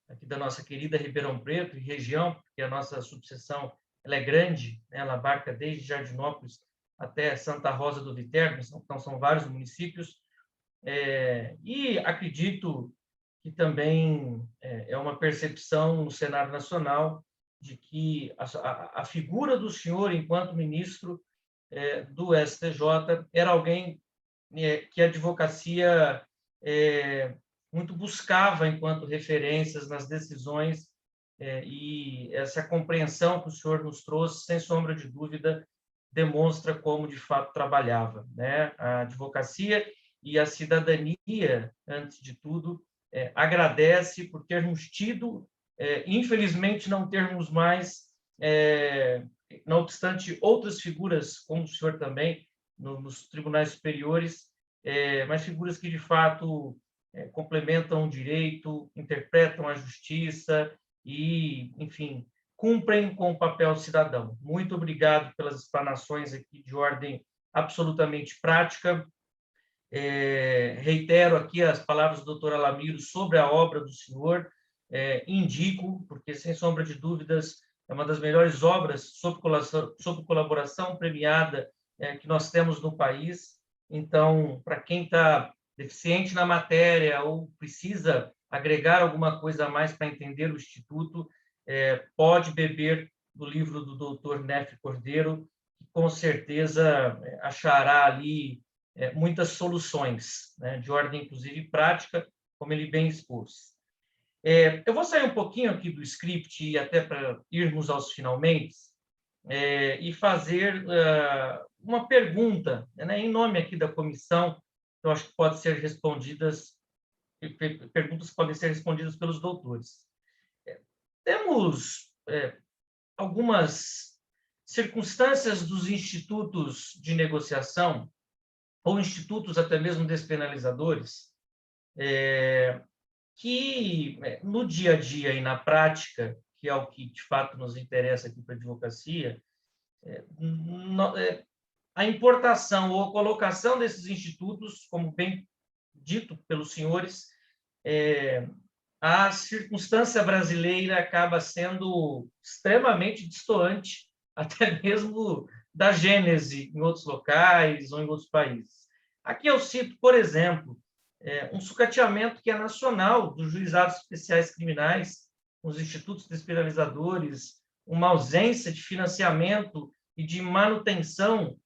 aqui da nossa querida Ribeirão Preto e região, porque a nossa subseção ela é grande, né? Ela abarca desde Jardinópolis até Santa Rosa do Viterbo, então são vários municípios, e acredito que também é uma percepção no cenário nacional de que a figura do senhor enquanto ministro do STJ era alguém que a advocacia muito buscava enquanto referências nas decisões, e essa compreensão que o senhor nos trouxe, sem sombra de dúvida, demonstra como, de fato, trabalhava, né? A advocacia e a cidadania, antes de tudo, agradece por termos tido, infelizmente, não termos mais, não obstante outras figuras, como o senhor também, nos tribunais superiores, mas figuras que, de fato, complementam o direito, interpretam a justiça e, enfim, cumprem com o papel cidadão. Muito obrigado pelas explanações aqui de ordem absolutamente prática. Reitero aqui as palavras do doutor Alamiro sobre a obra do senhor, indico, porque, sem sombra de dúvidas, é uma das melhores obras sobre colaboração premiada que nós temos no país. Então, para quem está deficiente na matéria ou precisa agregar alguma coisa a mais para entender o Instituto, pode beber do livro do doutor Nefe Cordeiro, que com certeza achará ali muitas soluções, né, de ordem, inclusive, prática, como ele bem expôs. Eu vou sair um pouquinho aqui do script, e até para irmos aos finalmente, e fazer uma pergunta, né, em nome aqui da comissão, que eu acho que pode ser respondidas, perguntas que podem ser respondidas pelos doutores. Temos algumas circunstâncias dos institutos de negociação, ou institutos até mesmo despenalizadores, que no dia a dia e na prática, que é o que de fato nos interessa aqui para a advocacia, a importação ou a colocação desses institutos, como bem dito pelos senhores, a circunstância brasileira acaba sendo extremamente distoante, até mesmo da gênese em outros locais ou em outros países. Aqui eu cito, por exemplo, um sucateamento que é nacional dos juizados especiais criminais, os institutos despenalizadores, uma ausência de financiamento e de manutenção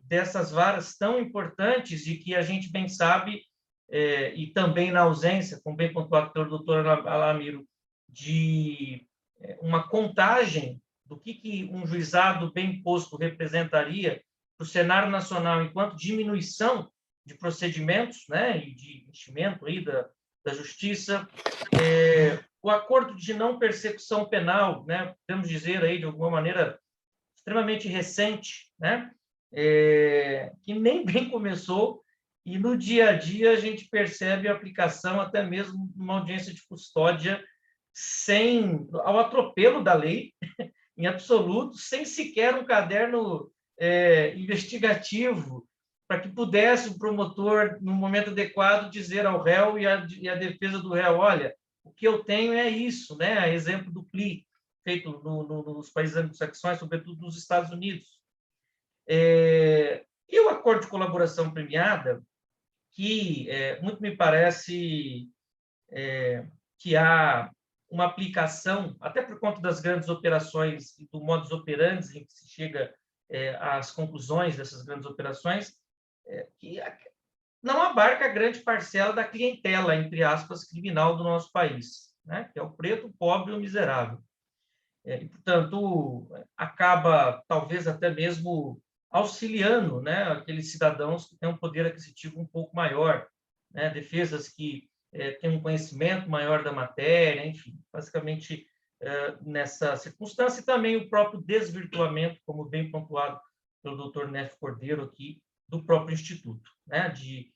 dessas varas tão importantes e que a gente bem sabe, e também na ausência, como bem pontuado pelo doutor Alamiro, de uma contagem do que um juizado bem posto representaria para o cenário nacional enquanto diminuição de procedimentos, né, e de enchimento aí da justiça, o acordo de não persecução penal, né, podemos dizer aí de alguma maneira extremamente recente, né, que nem bem começou, e no dia a dia a gente percebe a aplicação até mesmo numa audiência de custódia ao atropelo da lei, em absoluto, sem sequer um caderno investigativo para que pudesse o promotor, no momento adequado, dizer ao réu e a defesa do réu, olha, o que eu tenho é isso, né? A exemplo do CLI, feito nos países anglo-saxões, sobretudo nos Estados Unidos. E o acordo de colaboração premiada, que muito me parece que há uma aplicação, até por conta das grandes operações e do modus operandi em que se chega às conclusões dessas grandes operações, que não abarca a grande parcela da clientela, entre aspas, criminal do nosso país, né? Que é o preto, o pobre e o miserável. E, portanto, acaba, talvez, até mesmo auxiliando, né, aqueles cidadãos que têm um poder aquisitivo um pouco maior, né? Defesas que têm um conhecimento maior da matéria, enfim, basicamente nessa circunstância, e também o próprio desvirtuamento, como bem pontuado pelo doutor Nefe Cordeiro aqui, do próprio Instituto, né? De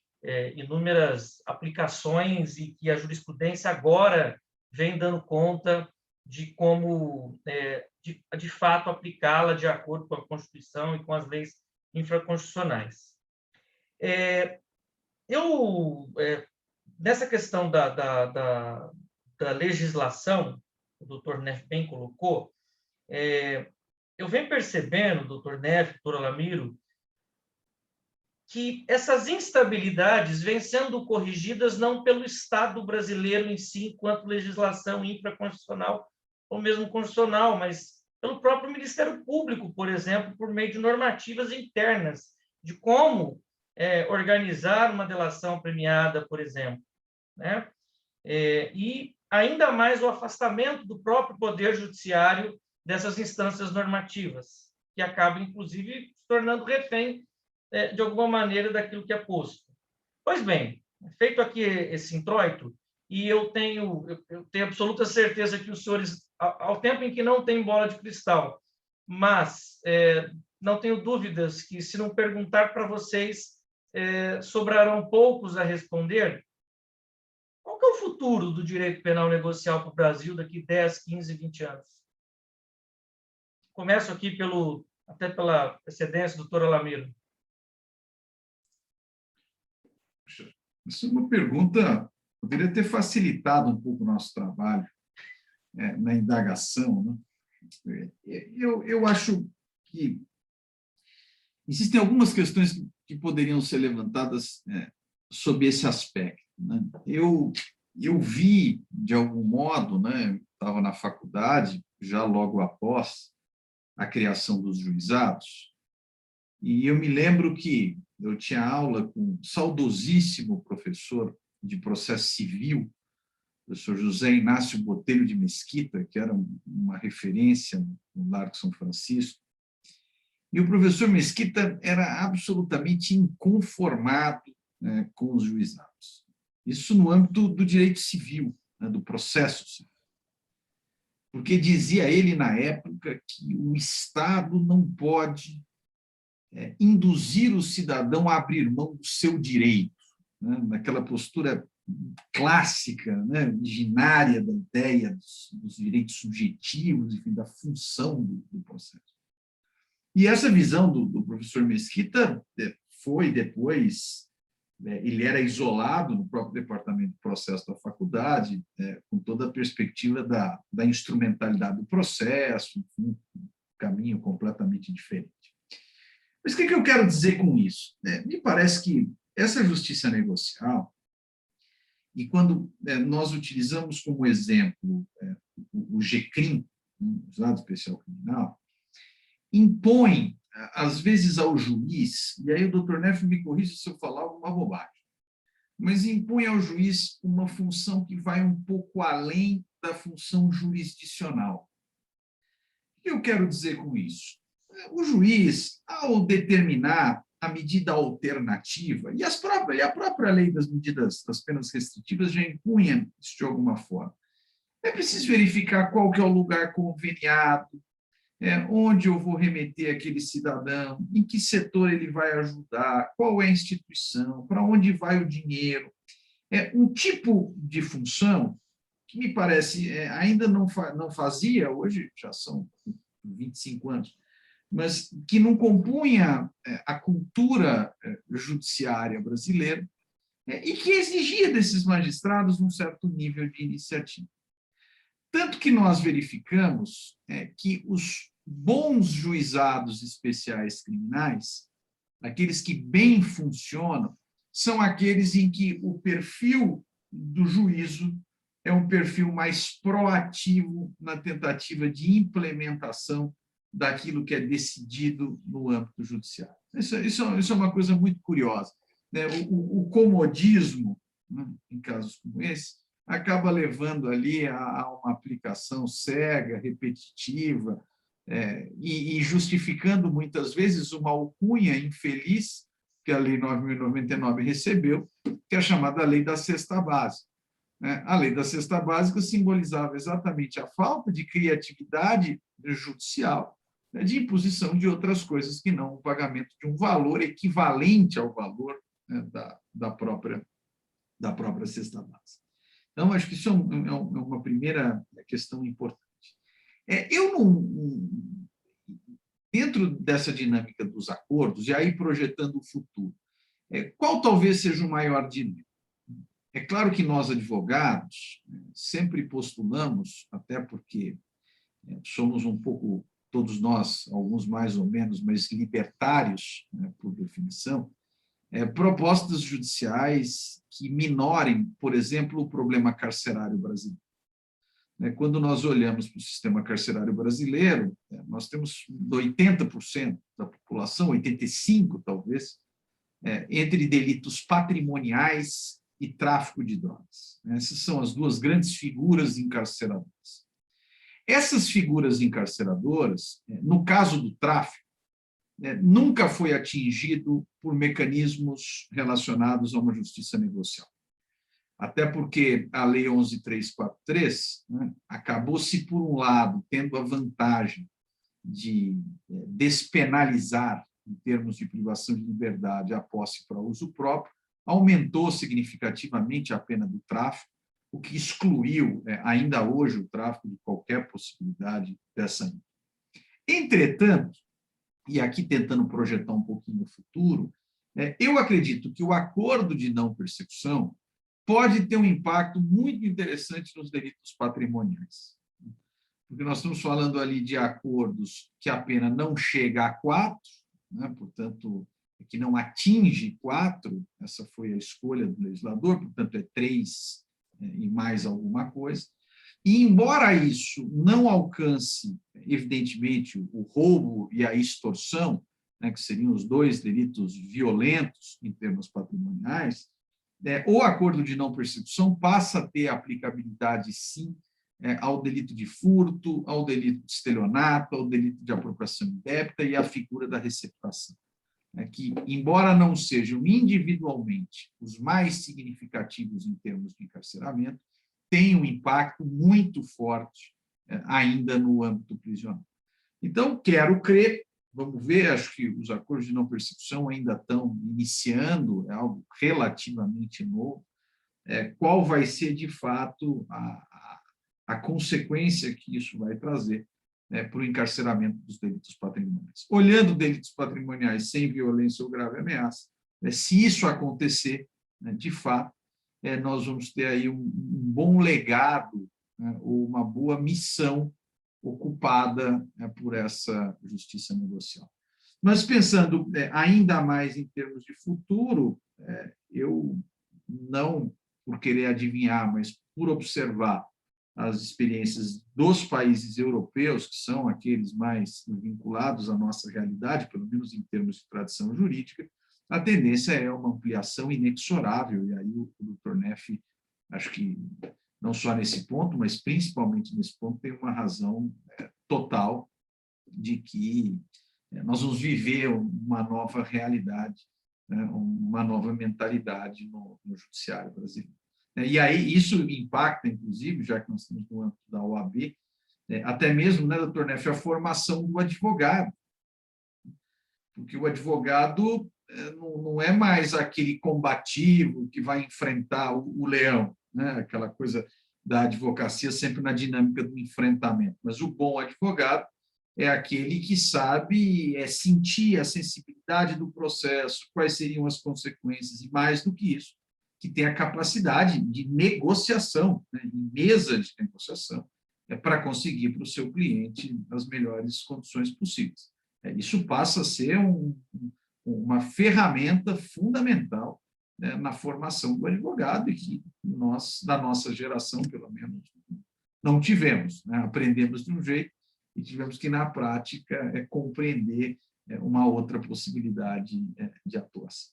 inúmeras aplicações e que a jurisprudência agora vem dando conta de como, de fato, aplicá-la de acordo com a Constituição e com as leis infraconstitucionais. Nessa questão da legislação, o doutor Neff bem colocou, eu venho percebendo, doutor Neff, doutor Alamiro, que essas instabilidades vêm sendo corrigidas não pelo Estado brasileiro em si, enquanto legislação infraconstitucional ou mesmo constitucional, mas pelo próprio Ministério Público, por exemplo, por meio de normativas internas, de como organizar uma delação premiada, por exemplo, né? E ainda mais o afastamento do próprio Poder Judiciário dessas instâncias normativas, que acaba, inclusive, se tornando refém, de alguma maneira, daquilo que é posto. Pois bem, feito aqui esse introito, e eu tenho absoluta certeza que os senhores, ao tempo em que não tem bola de cristal, mas não tenho dúvidas que, se não perguntar para vocês, sobrarão poucos a responder. Qual que é o futuro do direito penal negocial para o Brasil daqui 10, 15, 20 anos? Começo aqui até pela precedência, doutor Alamiro. Isso é uma pergunta, poderia ter facilitado um pouco o nosso trabalho na indagação, né? Eu acho que existem algumas questões que poderiam ser levantadas sob esse aspecto, né? Eu vi, de algum modo, né, estava na faculdade, já logo após a criação dos juizados, e eu me lembro que eu tinha aula com um saudosíssimo professor de processo civil, o professor José Inácio Botelho de Mesquita, que era uma referência no Largo São Francisco, e o professor Mesquita era absolutamente inconformado, né, com os juizados. Isso no âmbito do direito civil, né, do processo civil. Porque dizia ele, na época, que o Estado não pode induzir o cidadão a abrir mão do seu direito, né, naquela postura clássica, né, originária da ideia dos direitos subjetivos, enfim, da função do processo. E essa visão do professor Mesquita foi depois, ele era isolado no próprio departamento de processo da faculdade, com toda a perspectiva da instrumentalidade do processo, enfim, um caminho completamente diferente. Mas o que eu quero dizer com isso? Me parece que essa justiça negocial, e quando nós utilizamos como exemplo o GCRIM, o Juizado Especial Criminal, impõe, às vezes, ao juiz, e aí o doutor Neff me corrige se eu falar alguma bobagem, mas impõe ao juiz uma função que vai um pouco além da função jurisdicional. O que eu quero dizer com isso? O juiz, ao determinar a medida alternativa, e a própria lei das penas restritivas já impunha isso de alguma forma, é preciso verificar qual que é o lugar conveniado, onde eu vou remeter aquele cidadão, em que setor ele vai ajudar, qual é a instituição, para onde vai o dinheiro. É um tipo de função que me parece ainda não fazia, hoje já são 25 anos, mas que não compunha a cultura judiciária brasileira e que exigia desses magistrados um certo nível de iniciativa. Tanto que nós verificamos que os bons juizados especiais criminais, aqueles que bem funcionam, são aqueles em que o perfil do juízo é um perfil mais proativo na tentativa de implementação daquilo que é decidido no âmbito judiciário. Isso é uma coisa muito curiosa, né? O comodismo, né, em casos como esse, acaba levando ali a uma aplicação cega, repetitiva, e justificando, muitas vezes, uma alcunha infeliz que a Lei 9.099 recebeu, que é a chamada Lei da Cesta Básica. A Lei da Cesta Básica simbolizava exatamente a falta de criatividade judicial, de imposição de outras coisas que não o pagamento de um valor equivalente ao valor, né, da própria cesta básica. Então, acho que isso é uma primeira questão importante. Dentro dessa dinâmica dos acordos, e aí projetando o futuro, qual talvez seja o maior dilema? É claro que nós, advogados, sempre postulamos, até porque somos um pouco, todos nós, alguns mais ou menos, mas libertários, né, por definição, propostas judiciais que minorem, por exemplo, o problema carcerário brasileiro. Quando nós olhamos para o sistema carcerário brasileiro, nós temos 80% da população, 85% talvez, entre delitos patrimoniais e tráfico de drogas. Essas são as duas grandes figuras encarceradoras. Essas figuras encarceradoras, no caso do tráfico, nunca foi atingido por mecanismos relacionados a uma justiça negocial. Até porque a Lei 11.343 acabou-se, por um lado, tendo a vantagem de despenalizar, em termos de privação de liberdade, a posse para uso próprio, aumentou significativamente a pena do tráfico, o que excluiu, ainda hoje, o tráfico de qualquer possibilidade dessa índole. Entretanto, e aqui tentando projetar um pouquinho o futuro, eu acredito que o acordo de não persecução pode ter um impacto muito interessante nos delitos patrimoniais. Porque nós estamos falando ali de acordos que a pena não chega a 4, portanto, que não atinge 4, essa foi a escolha do legislador, portanto, é 3 e mais alguma coisa. E, embora isso não alcance, evidentemente, o roubo e a extorsão, que seriam os dois delitos violentos em termos patrimoniais, o acordo de não persecução passa a ter aplicabilidade, sim, ao delito de furto, ao delito de estelionato, ao delito de apropriação indébita e à figura da receptação, que, embora não sejam individualmente os mais significativos em termos de encarceramento, têm um impacto muito forte ainda no âmbito prisional. Então, quero crer, vamos ver, acho que os acordos de não persecução ainda estão iniciando, é algo relativamente novo, qual vai ser, de fato, a consequência que isso vai trazer para o encarceramento dos delitos patrimoniais. Olhando delitos patrimoniais sem violência ou grave ameaça, se isso acontecer, de fato, nós vamos ter aí um bom legado, ou uma boa missão ocupada por essa justiça negocial. Mas, pensando ainda mais em termos de futuro, eu não por querer adivinhar, mas por observar as experiências dos países europeus, que são aqueles mais vinculados à nossa realidade, pelo menos em termos de tradição jurídica, a tendência é uma ampliação inexorável, e aí o Dr. Neff, acho que não só nesse ponto, mas principalmente nesse ponto, tem uma razão total de que nós vamos viver uma nova realidade, uma nova mentalidade no judiciário brasileiro. E aí isso impacta, inclusive, já que nós estamos no âmbito da OAB, até mesmo, doutor Neff, a formação do advogado. Porque o advogado não é mais aquele combativo que vai enfrentar o leão, aquela coisa da advocacia sempre na dinâmica do enfrentamento. Mas o bom advogado é aquele que sabe sentir a sensibilidade do processo, quais seriam as consequências, e mais do que isso, que tem a capacidade de negociação, em mesa de negociação, para conseguir para o seu cliente as melhores condições possíveis. Isso passa a ser uma ferramenta fundamental na formação do advogado, e que nós, da nossa geração, pelo menos, não tivemos. Aprendemos de um jeito e tivemos que, na prática, compreender uma outra possibilidade de atuação.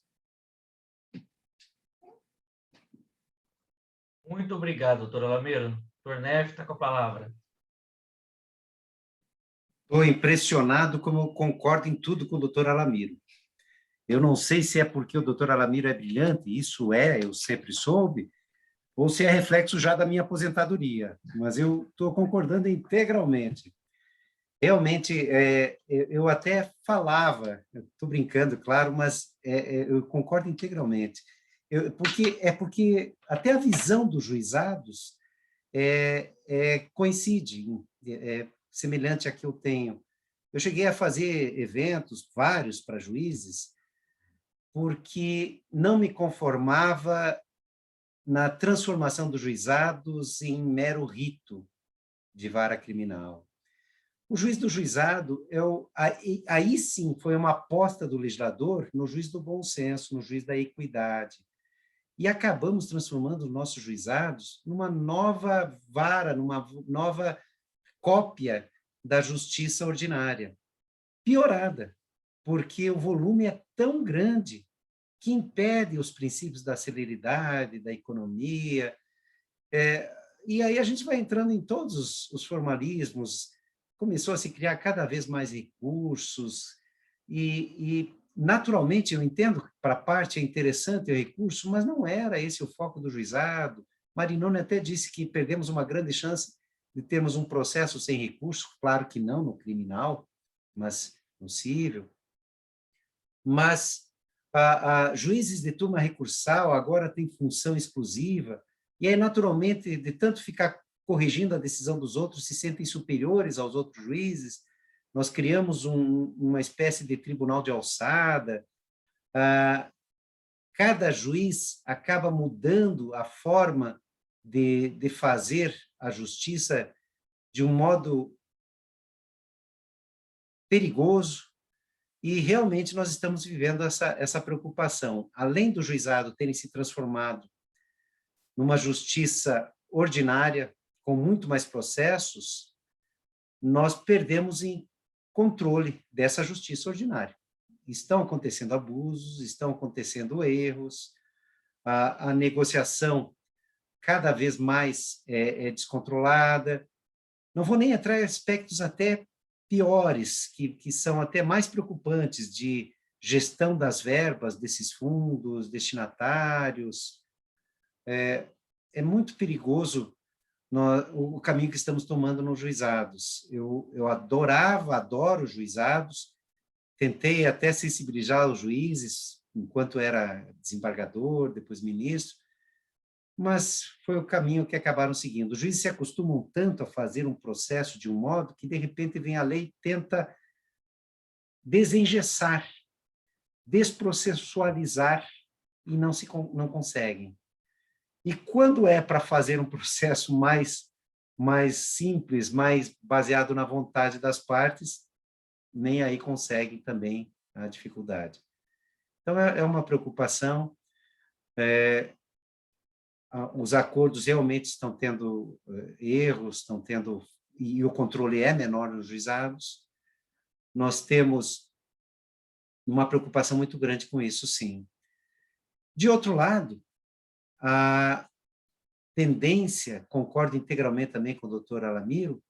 Muito obrigado, doutor Alamiro. Doutor Neff está com a palavra. Estou impressionado como eu concordo em tudo com o doutor Alamiro. Eu não sei se é porque o doutor Alamiro é brilhante, isso eu sempre soube, ou se é reflexo já da minha aposentadoria, mas eu estou concordando integralmente. Realmente, eu até falava, estou brincando, claro, mas eu concordo integralmente. Porque até a visão dos juizados coincide, semelhante à que eu tenho. Eu cheguei a fazer eventos, vários, para juízes, porque não me conformava na transformação dos juizados em mero rito de vara criminal. O juiz do juizado, aí sim foi uma aposta do legislador no juiz do bom senso, no juiz da equidade. E acabamos transformando os nossos juizados numa nova vara, numa nova cópia da justiça ordinária, piorada, porque o volume é tão grande que impede os princípios da celeridade, da economia, e aí a gente vai entrando em todos os formalismos, começou a se criar cada vez mais recursos, e naturalmente eu entendo que para a parte é interessante o recurso, mas não era esse o foco do juizado. Marinoni até disse que perdemos uma grande chance de termos um processo sem recurso, claro que não no criminal, mas no cível. Mas juízes de turma recursal agora têm função exclusiva, e aí, naturalmente, de tanto ficar corrigindo a decisão dos outros, se sentem superiores aos outros juízes. Nós criamos uma espécie de tribunal de alçada. Cada juiz acaba mudando a forma de fazer a justiça de um modo perigoso, e realmente nós estamos vivendo essa preocupação. Além do juizado terem se transformado numa justiça ordinária, com muito mais processos, nós perdemos em controle dessa justiça ordinária. Estão acontecendo abusos, estão acontecendo erros, a negociação cada vez mais é descontrolada. Não vou nem entrar em aspectos até piores, que são até mais preocupantes, de gestão das verbas desses fundos, destinatários. É muito perigoso o caminho que estamos tomando nos juizados. Eu adoro juizados, tentei até sensibilizar os juízes, enquanto era desembargador, depois ministro, mas foi o caminho que acabaram seguindo. Os juízes se acostumam tanto a fazer um processo de um modo que, de repente, vem a lei e tenta desengessar, desprocessualizar, e não conseguem. E quando é para fazer um processo mais simples, mais baseado na vontade das partes, nem aí conseguem também a dificuldade. Então, é uma preocupação. Os acordos realmente estão tendo erros, e o controle é menor nos juizados. Nós temos uma preocupação muito grande com isso, sim. De outro lado, a tendência, concordo integralmente também com o doutor Alamiro,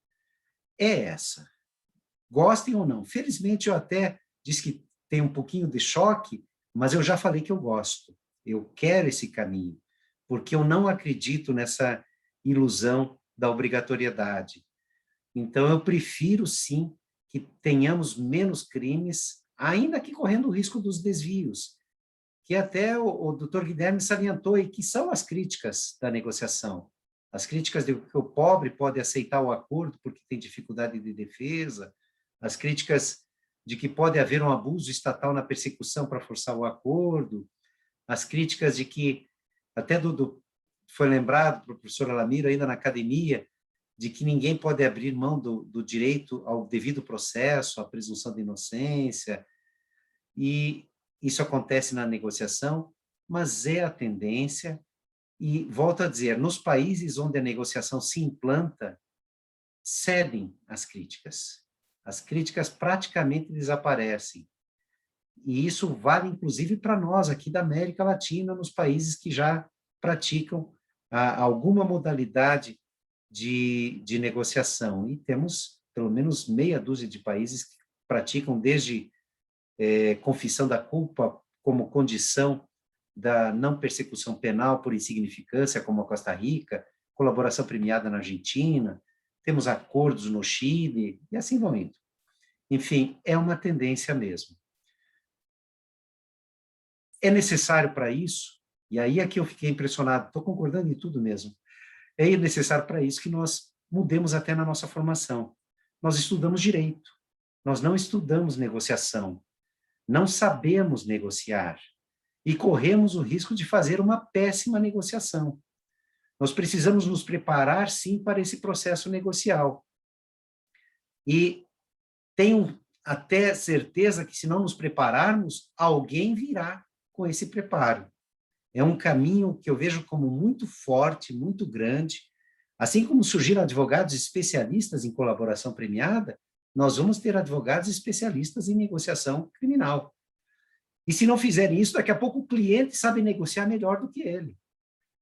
é essa. Gostem ou não. Felizmente, eu até disse que tem um pouquinho de choque, mas eu já falei que eu gosto. Eu quero esse caminho, porque eu não acredito nessa ilusão da obrigatoriedade. Então, eu prefiro, sim, que tenhamos menos crimes, ainda que correndo o risco dos desvios, que até o doutor Guilherme salientou, e que são as críticas da negociação. As críticas de que o pobre pode aceitar o acordo porque tem dificuldade de defesa, as críticas de que pode haver um abuso estatal na persecução para forçar o acordo, as críticas de que, até foi lembrado para o professor Alamiro ainda na academia, de que ninguém pode abrir mão do direito ao devido processo, à presunção de inocência, e isso acontece na negociação, mas é a tendência, e volto a dizer, nos países onde a negociação se implanta, cedem as críticas praticamente desaparecem, e isso vale inclusive para nós aqui da América Latina, nos países que já praticam alguma modalidade de negociação, e temos pelo menos meia dúzia de países que praticam desde confissão da culpa como condição da não persecução penal por insignificância, como a Costa Rica, colaboração premiada na Argentina, temos acordos no Chile, e assim vão indo. Enfim, é uma tendência mesmo. É necessário para isso, e aí é que eu fiquei impressionado, estou concordando em tudo mesmo, é necessário para isso que nós mudemos até na nossa formação. Nós estudamos direito, nós não estudamos negociação, não sabemos negociar, e corremos o risco de fazer uma péssima negociação. Nós precisamos nos preparar, sim, para esse processo negocial. E tenho até certeza que, se não nos prepararmos, alguém virá com esse preparo. É um caminho que eu vejo como muito forte, muito grande. Assim como surgiram advogados especialistas em colaboração premiada, nós vamos ter advogados especialistas em negociação criminal. E se não fizerem isso, daqui a pouco o cliente sabe negociar melhor do que ele.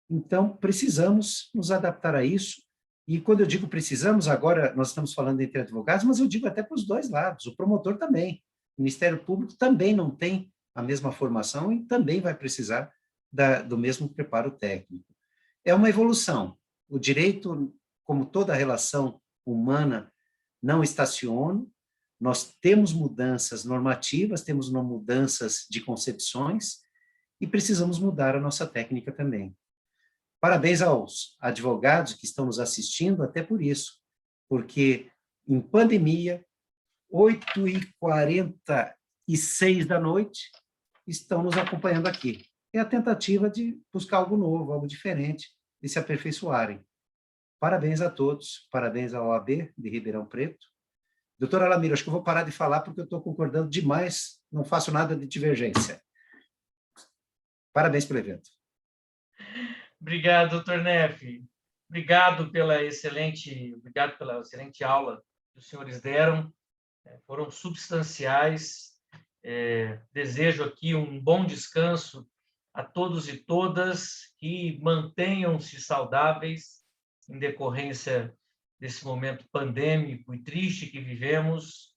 Então, precisamos nos adaptar a isso. E quando eu digo precisamos, agora nós estamos falando entre advogados, mas eu digo até para os dois lados. O promotor também. O Ministério Público também não tem a mesma formação e também vai precisar do mesmo preparo técnico. É uma evolução. O direito, como toda relação humana, não estaciona. Nós temos mudanças normativas, temos mudanças de concepções e precisamos mudar a nossa técnica também. Parabéns aos advogados que estão nos assistindo, até por isso, porque em pandemia, 8h46 da noite, estão nos acompanhando aqui. É a tentativa de buscar algo novo, algo diferente, de se aperfeiçoarem. Parabéns a todos, parabéns à OAB de Ribeirão Preto. Doutora Lamiro, acho que eu vou parar de falar porque eu estou concordando demais, não faço nada de divergência. Parabéns pelo evento. Obrigado, doutor Neff. Obrigado pela excelente aula que os senhores deram. Foram substanciais. Desejo aqui um bom descanso a todos e todas, que mantenham-se saudáveis em decorrência desse momento pandêmico e triste que vivemos,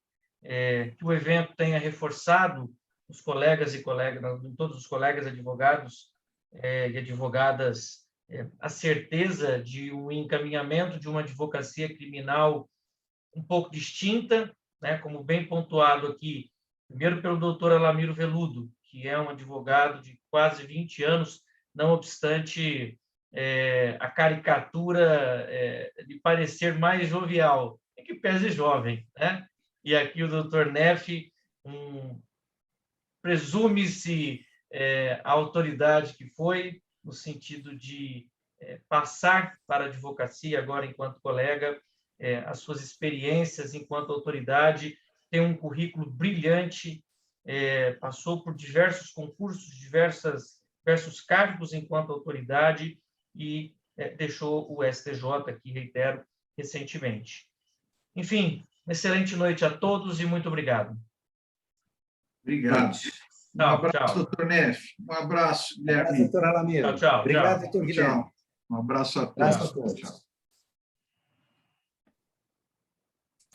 que o evento tenha reforçado os colegas e todos os colegas advogados e advogadas, a certeza de um encaminhamento de uma advocacia criminal um pouco distinta, né, como bem pontuado aqui, primeiro pelo doutor Alamiro Veludo, que é um advogado de quase 20 anos, não obstante a caricatura de parecer mais jovial, é que pese jovem, né? E aqui o doutor Neff, presume-se a autoridade que foi, no sentido de passar para a advocacia agora enquanto colega, as suas experiências enquanto autoridade, tem um currículo brilhante, passou por diversos concursos, diversos cargos enquanto autoridade e deixou o STJ, aqui reitero, recentemente. Enfim, excelente noite a todos e muito obrigado. Obrigado. Um abraço, doutor Neff. Um abraço, Guilherme. Doutora Lamiro. Tchau. Obrigado, doutor Guilherme. Um abraço a todos. Abraço a todos. Tchau.